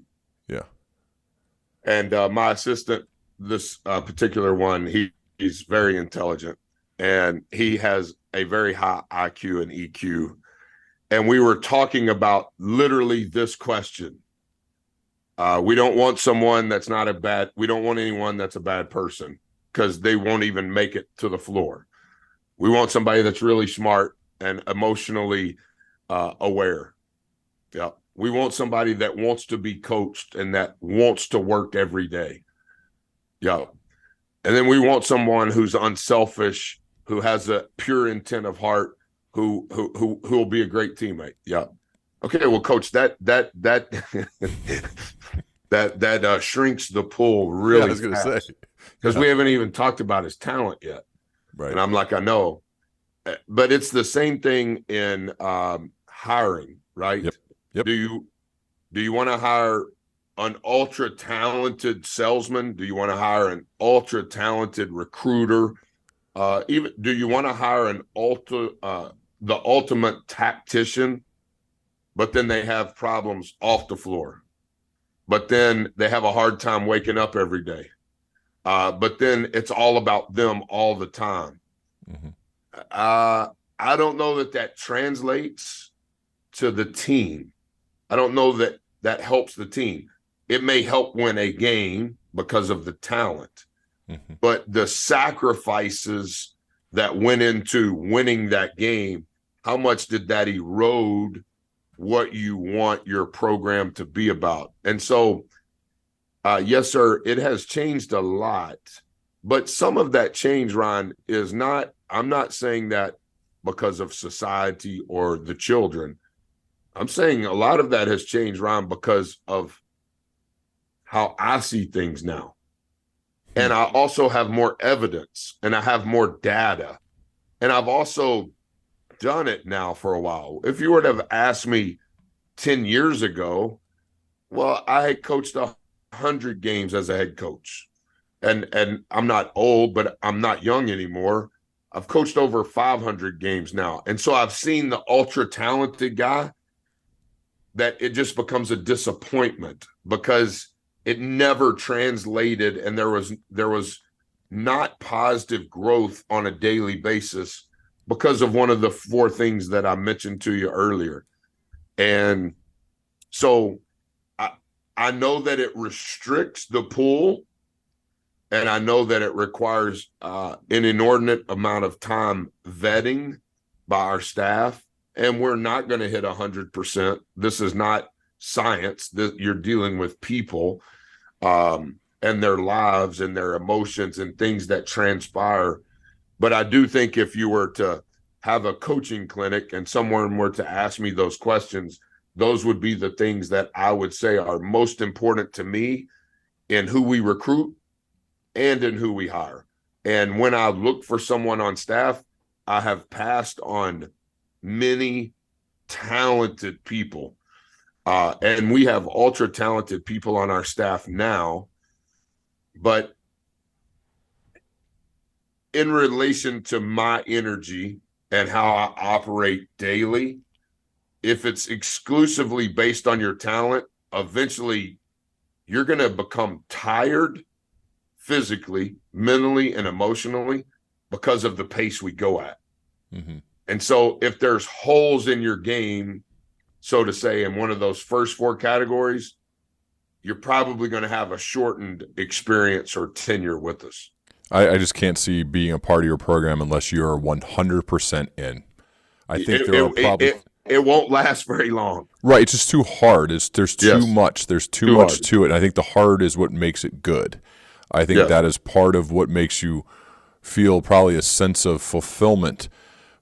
Yeah. And my assistant, this particular one, he's very intelligent, and he has a very high IQ and EQ. And we were talking about literally this question. We don't want someone that's we don't want anyone that's a bad person because they won't even make it to the floor. We want somebody that's really smart and emotionally aware. Yeah. We want somebody that wants to be coached and that wants to work every day. Yeah. And then we want someone who's unselfish, who has a pure intent of heart, who will be a great teammate. Yeah. Okay, well, Coach, that shrinks the pool really. Yeah, I was going to say, because we haven't even talked about his talent yet. Right. And I'm like, I know, but it's the same thing in hiring, right? Yep. Do you want to hire an ultra talented salesman? Do you want to hire an ultra talented recruiter? Even do you want to hire the ultimate tactician? But then they have problems off the floor. But then they have a hard time waking up every day. But then it's all about them all the time. Mm-hmm. I don't know that translates to the team. I don't know that helps the team. It may help win a game because of the talent. Mm-hmm. But the sacrifices that went into winning that game, how much did that erode what you want your program to be about? And so, yes, sir, it has changed a lot, but some of that change, Ron, I'm not saying that because of society or the children. I'm saying a lot of that has changed, Ron, because of how I see things now. And I also have more evidence and I have more data. And I've also done it now for a while. If you were to have asked me 10 years ago, well, I had coached 100 games as a head coach. And I'm not old, but I'm not young anymore. I've coached over 500 games now. And so I've seen the ultra talented guy that it just becomes a disappointment because it never translated and there was not positive growth on a daily basis because of one of the 4 things that I mentioned to you earlier. And so I know that it restricts the pool, and I know that it requires an inordinate amount of time vetting by our staff, and we're not going to hit 100%. This is not science. You're dealing with people and their lives and their emotions and things that transpire. But I do think if you were to have a coaching clinic and someone were to ask me those questions, those would be the things that I would say are most important to me in who we recruit and in who we hire. And when I look for someone on staff, I have passed on many talented people. And we have ultra talented people on our staff now. But in relation to my energy and how I operate daily, if it's exclusively based on your talent, eventually you're going to become tired physically, mentally, and emotionally because of the pace we go at. Mm-hmm. And so if there's holes in your game, so to say, in one of those first 4 categories, you're probably going to have a shortened experience or tenure with us. I just can't see being a part of your program unless you're 100% in. I think there are probably it won't last very long. Right. It's just too hard. There's too Yes. much. There's too Too much hard. to it. And I think the hard is what makes it good. I think Yes. that is part of what makes you feel probably a sense of fulfillment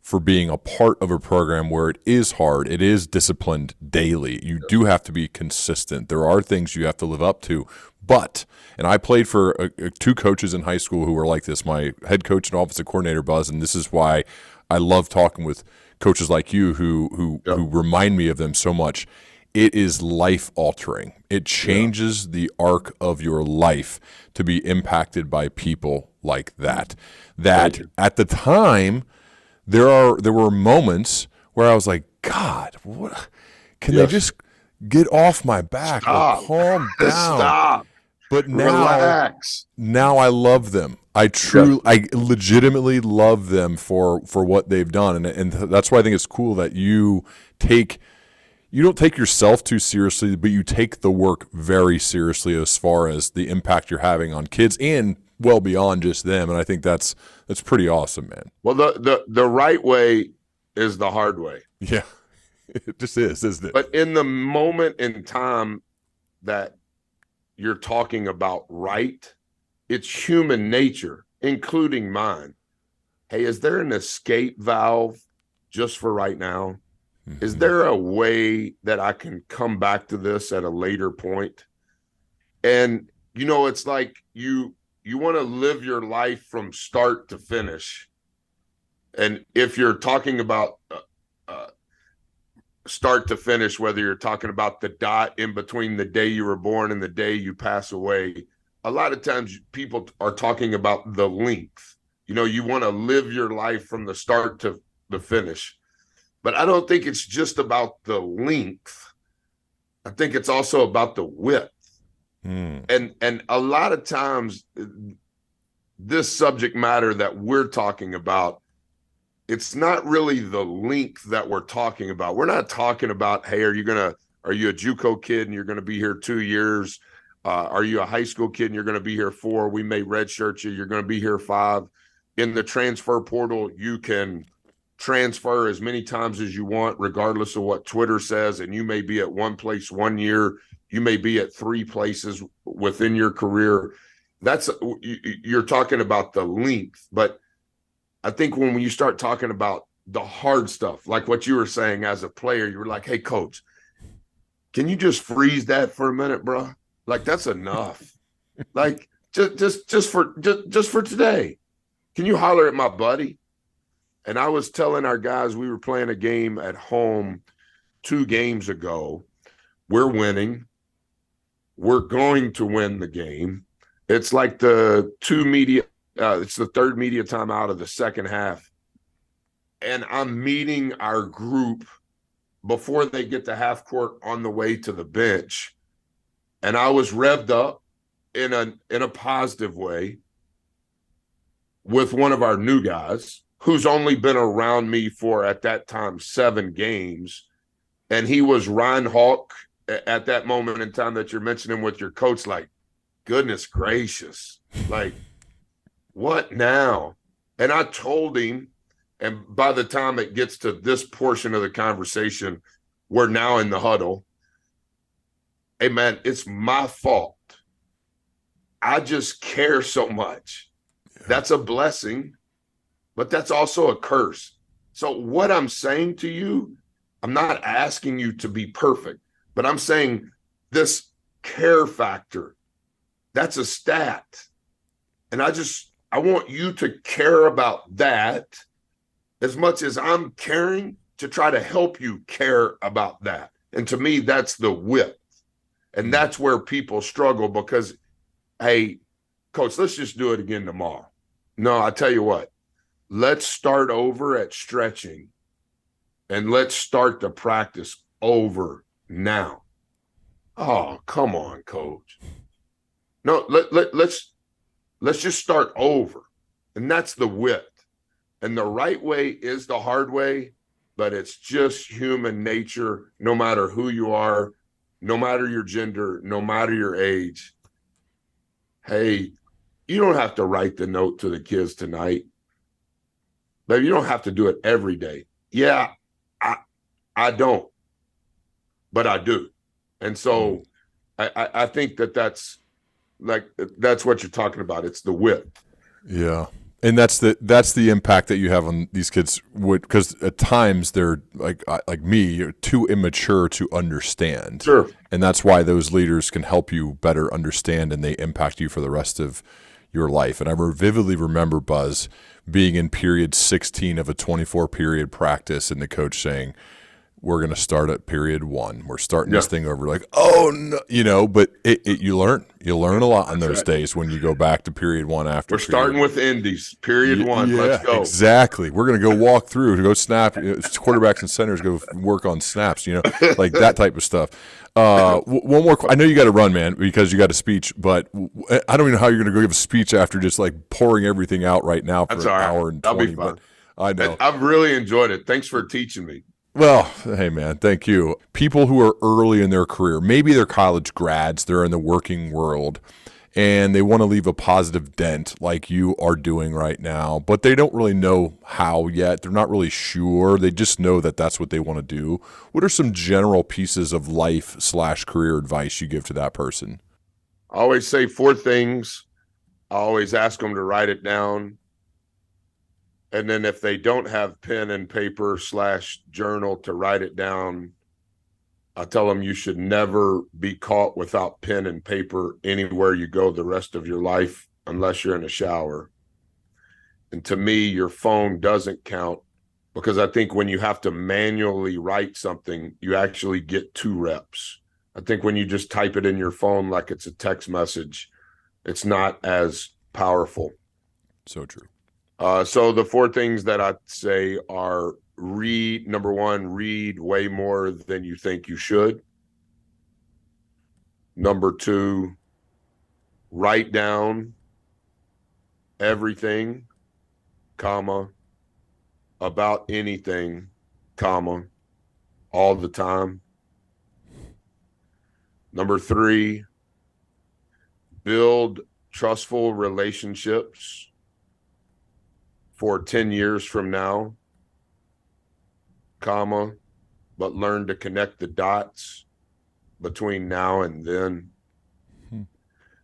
for being a part of a program where it is hard. It is disciplined daily. You do have to be consistent. There are things you have to live up to. But, and I played for two coaches in high school who were like this, my head coach and offensive coordinator, Buzz, and this is why I love talking with coaches like you who remind me of them so much. It is life altering. It changes the arc of your life to be impacted by people like that. That at the time, there were moments where I was like, God, what? Can they just get off my back or calm down? Stop. But Relax. now I love them. I legitimately love them for what they've done, and that's why I think it's cool that you don't take yourself too seriously, but you take the work very seriously as far as the impact you're having on kids and well beyond just them. And I think that's pretty awesome, man. Well, the right way is the hard way. Yeah, it just is, isn't it? But in the moment in time that you're talking about right, it's human nature, including mine. Hey, is there an escape valve just for right now? Mm-hmm. Is there a way that I can come back to this at a later point? And, it's like you want to live your life from start to finish. And if you're talking about start to finish, whether you're talking about the dot in between the day you were born and the day you pass away, a lot of times people are talking about the length. You want to live your life from the start to the finish. But I don't think it's just about the length. I think it's also about the width. And a lot of times this subject matter that we're talking about, it's not really the length that we're talking about. We're not talking about, hey, are you a JUCO kid and you're going to be here 2 years? Are you a high school kid and you're going to be here 4? We may redshirt you. You're going to be here 5. In the transfer portal, you can transfer as many times as you want, regardless of what Twitter says. And you may be at one place 1 year. You may be at 3 places within your career. You're talking about the length, but I think when you start talking about the hard stuff, like what you were saying as a player, you were like, hey, coach, can you just freeze that for a minute, bro? Like, that's enough. Like, just for today. Can you holler at my buddy? And I was telling our guys, we were playing a game at home 2 games ago. We're winning. We're going to win the game. It's like it's the third media timeout of the second half. And I'm meeting our group before they get to half court on the way to the bench. And I was revved up in a positive way with one of our new guys who's only been around me for, at that time, 7 games. And he was Ryan Hawk at that moment in time that you're mentioning with your coach, like, goodness gracious, like, what now? And I told him, and by the time it gets to this portion of the conversation, we're now in the huddle. Hey, man, it's my fault. I just care so much. Yeah. That's a blessing, but that's also a curse. So what I'm saying to you, I'm not asking you to be perfect, but I'm saying this care factor, that's a stat. And I want you to care about that as much as I'm caring to try to help you care about that. And to me, that's the width. And that's where people struggle because, hey, coach, let's just do it again tomorrow. No, I tell you what, let's start over at stretching and let's start the practice over now. Oh, come on, coach. No, let's just start over. And that's the width. And the right way is the hard way, but it's just human nature, no matter who you are, no matter your gender, no matter your age. Hey, you don't have to write the note to the kids tonight. But you don't have to do it every day. Yeah, I don't, but I do. And so I think that's what you're talking about. It's the width. Yeah. And that's the impact that you have on these kids, because at times they're like me, you're too immature to understand. Sure. And that's why those leaders can help you better understand, and they impact you for the rest of your life. And I vividly remember, Buzz, being in period 16 of a 24 period practice and the coach saying, we're going to start at period 1. We're starting this thing over. Like, oh no, but you learn a lot in those days when you go back to period 1 after. We're starting with Indies, period 1. Yeah, let's go. Exactly. We're going to go walk through to go snap. Quarterbacks and centers go work on snaps. Like that type of stuff. One more. I know you got to run, man, because you got a speech. But I don't even know how you're going to go give a speech after just like pouring everything out right now for an hour and 20. That'll be fun. But I know. I've really enjoyed it. Thanks for teaching me. Well, hey, man, thank you. People who are early in their career, maybe they're college grads, they're in the working world, and they want to leave a positive dent like you are doing right now, but they don't really know how yet. They're not really sure. They just know that that's what they want to do. What are some general pieces of life/career advice you give to that person? I always say 4 things. I always ask them to write it down. And then if they don't have pen and paper / journal to write it down, I tell them you should never be caught without pen and paper anywhere you go the rest of your life, unless you're in a shower. And to me, your phone doesn't count, because I think when you have to manually write something, you actually get 2 reps. I think when you just type it in your phone like it's a text message, it's not as powerful. So true. So the 4 things that I'd say are number 1, read way more than you think you should. Number 2, write down everything, about anything, all the time. Number 3, build trustful relationships for 10 years from now, but learn to connect the dots between now and then.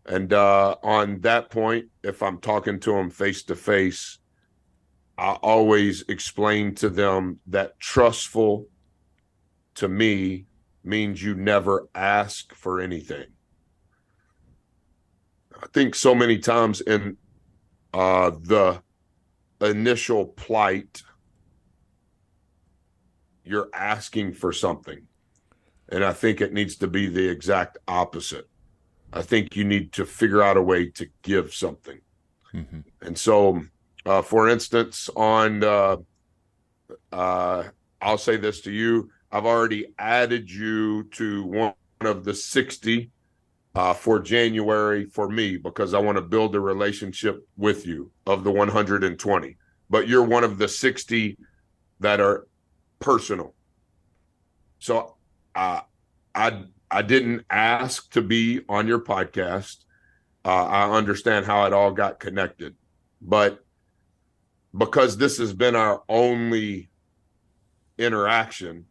And on that point, if I'm talking to them face to face, I always explain to them that trustful to me means you never ask for anything. I think so many times in the initial plight, you're asking for something, and I think it needs to be the exact opposite. I think you need to figure out a way to give something. And so for instance, I'll say this to you, I've already added you to one of the 60 for January for me, because I want to build a relationship with you of the 120. But you're one of the 60 that are personal. So I didn't ask to be on your podcast. I understand how it all got connected. But because this has been our only interaction,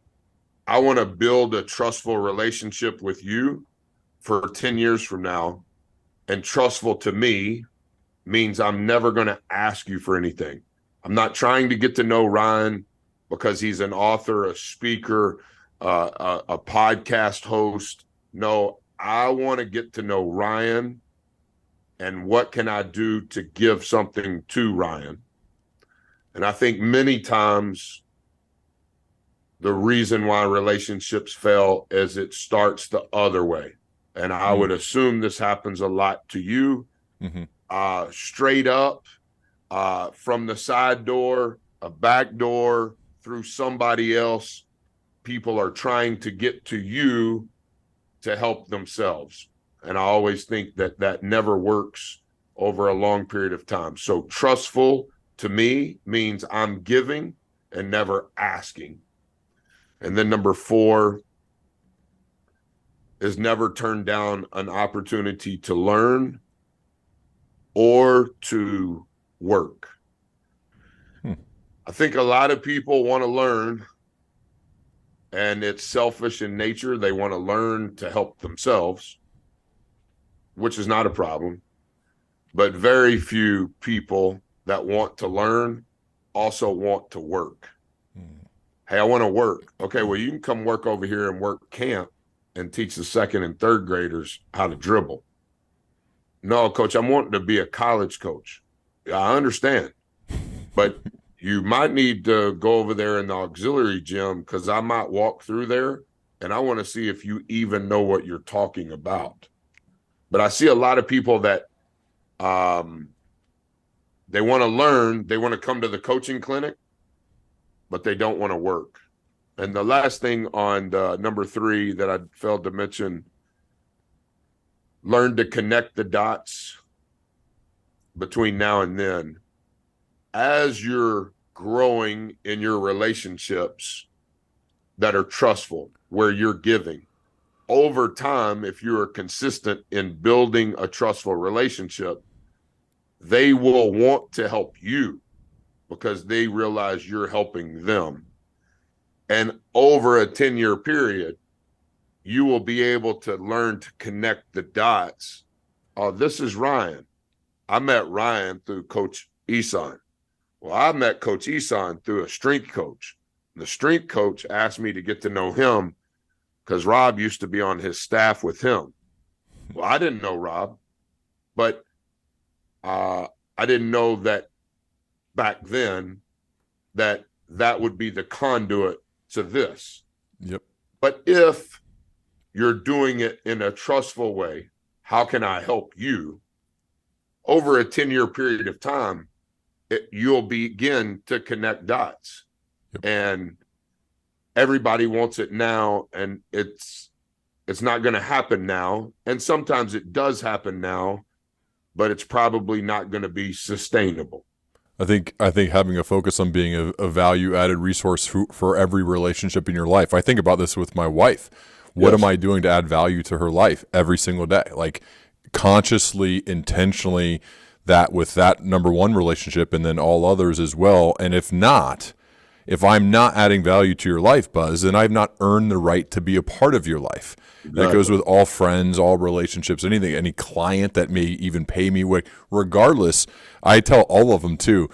I want to build a trustful relationship with you for 10 years from now. And trustful to me means I'm never going to ask you for anything. I'm not trying to get to know Ryan because he's an author, a speaker, a podcast host. No, I want to get to know Ryan, and what can I do to give something to Ryan? And I think many times the reason why relationships fail is it starts the other way. And I would assume this happens a lot to you. Straight up, from the side door, a back door, through somebody else, people are trying to get to you to help themselves. And I always think that that never works over a long period of time. So trustful to me means I'm giving and never asking. And then number 4 is never turn down an opportunity to learn or to work. I think a lot of people want to learn and it's selfish in nature. They want to learn to help themselves, which is not a problem. But very few people that want to learn also want to work. Hey, I want to work. Okay, well, you can come work over here and work camp and teach the second and third graders how to dribble. No, coach, I'm wanting to be a college coach. I understand, but you might need to go over there in the auxiliary gym because I might walk through there and I want to see if you even know what you're talking about. But I see a lot of people that they want to learn, they want to come to the coaching clinic, but they don't want to work. And the last thing on number 3 that I failed to mention, learn to connect the dots between now and then. As you're growing in your relationships that are trustful, where you're giving, over time, if you are consistent in building a trustful relationship, they will want to help you because they realize you're helping them. And over a 10-year period, you will be able to learn to connect the dots. Oh, this is Ryan. I met Ryan through Coach Eson. Well, I met Coach Eson through a strength coach. The strength coach asked me to get to know him because Rob used to be on his staff with him. Well, I didn't know Rob, but I didn't know that back then that would be the conduit to this. Yep. But if you're doing it in a trustful way, how can I help you? Over a 10-year period of time, you'll begin to connect dots. Yep. And everybody wants it now, and it's not going to happen now. And sometimes it does happen now, but it's probably not going to be sustainable. I think having a focus on being a value-added resource for every relationship in your life. I think about this with my wife. What Yes. am I doing to add value to her life every single day? Like consciously, intentionally, that with that number one relationship and then all others as well. And if I'm not adding value to your life, Buzz, then I've not earned the right to be a part of your life. Exactly. That goes with all friends, all relationships, anything, any client that may even pay me. Regardless, I tell all of them too,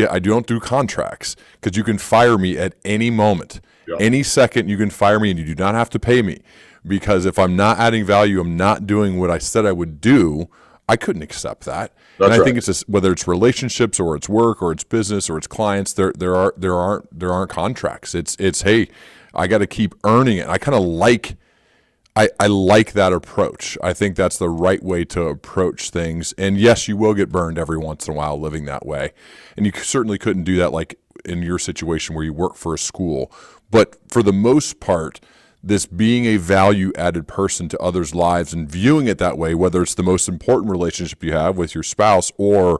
I don't do contracts because you can fire me at any moment. Yep. Any second you can fire me and you do not have to pay me, because if I'm not adding value, I'm not doing what I said I would do, I couldn't accept that. That's and I right. think it's just, whether it's relationships or it's work or it's business or it's clients, there aren't contracts. It's hey, I got to keep earning it. I kind of like that approach. I think that's the right way to approach things. And yes, you will get burned every once in a while living that way. And you certainly couldn't do that like in your situation where you work for a school. But for the most part, this being a value-added person to others' lives and viewing it that way, whether it's the most important relationship you have with your spouse or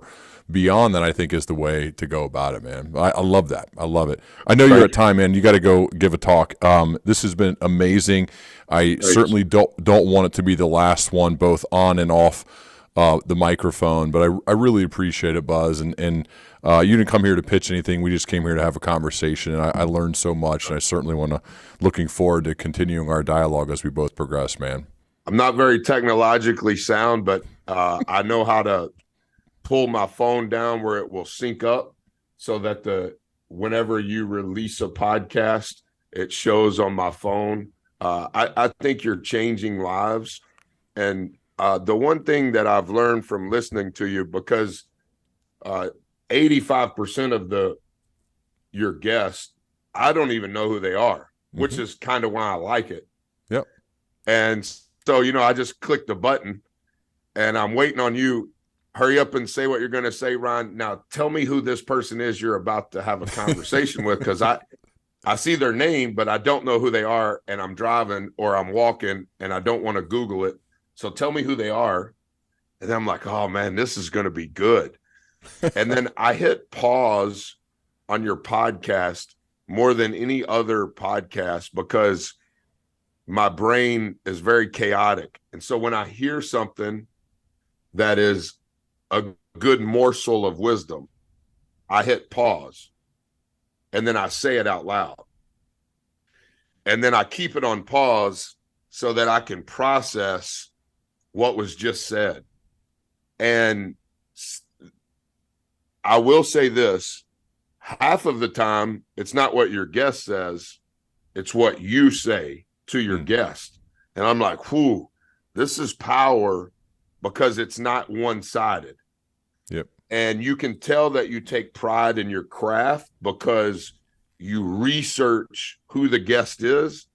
beyond that, I think is the way to go about it, man. I love that. I love it. I know you're at time, man. You got to go give a talk. This has been amazing. I certainly don't want it to be the last one, both on and off the microphone, but I really appreciate it, Buzz. And you didn't come here to pitch anything. We just came here to have a conversation, and I learned so much, and I certainly looking forward to continuing our dialogue as we both progress, man. I'm not very technologically sound, but I know how to pull my phone down where it will sync up so that whenever you release a podcast, it shows on my phone. I think you're changing lives. And the one thing that I've learned from listening to you, because 85% of your guests, I don't even know who they are, which is kind of why I like it. Yep. And so, I just clicked the button and I'm waiting on you. Hurry up and say what you're going to say, Ron. Now tell me who this person is you're about to have a conversation with, because I see their name, but I don't know who they are, and I'm driving or I'm walking and I don't want to Google it. So tell me who they are. And then I'm like, oh man, this is going to be good. And then I hit pause on your podcast more than any other podcast because my brain is very chaotic. And so when I hear something that is a good morsel of wisdom, I hit pause and then I say it out loud. and then I keep it on pause so that I can process what was just said. And I will say this, half of the time, it's not what your guest says, it's what you say to your guest. And I'm like, whew, this is power because it's not one-sided. Yep. And you can tell that you take pride in your craft because you research who the guest is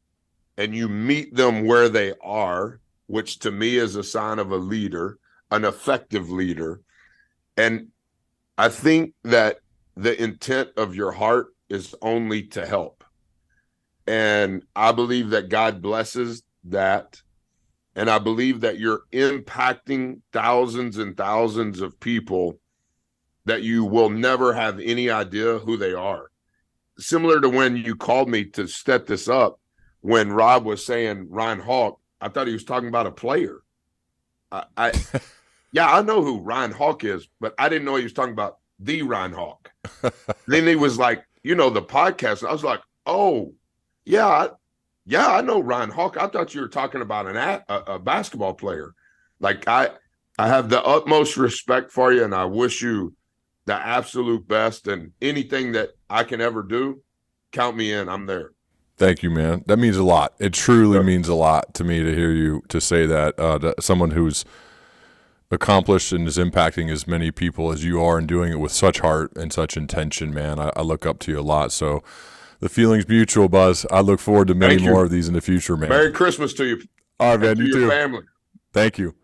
and you meet them where they are, which to me is a sign of a leader, an effective leader. And I think that the intent of your heart is only to help. And I believe that God blesses that. And I believe that you're impacting thousands and thousands of people that you will never have any idea who they are. Similar to when you called me to set this up, when Rob was saying Ryan Hawk, I thought he was talking about a player. Yeah, I know who Ryan Hawk is, but I didn't know he was talking about the Ryan Hawk. Then he was like, the podcast. And I was like, oh, yeah, I know Ryan Hawk. I thought you were talking about a basketball player. Like, I have the utmost respect for you, and I wish you the absolute best. And anything that I can ever do, count me in. I'm there. Thank you, man. That means a lot. It truly means a lot to me to hear you to say that. To someone who's accomplished and is impacting as many people as you are and doing it with such heart and such intention, man. I look up to you a lot. So the feeling's mutual, Buzz. I look forward to many more of these in the future, man. Merry Christmas to you. All right, man. And to You your too. family. Thank you.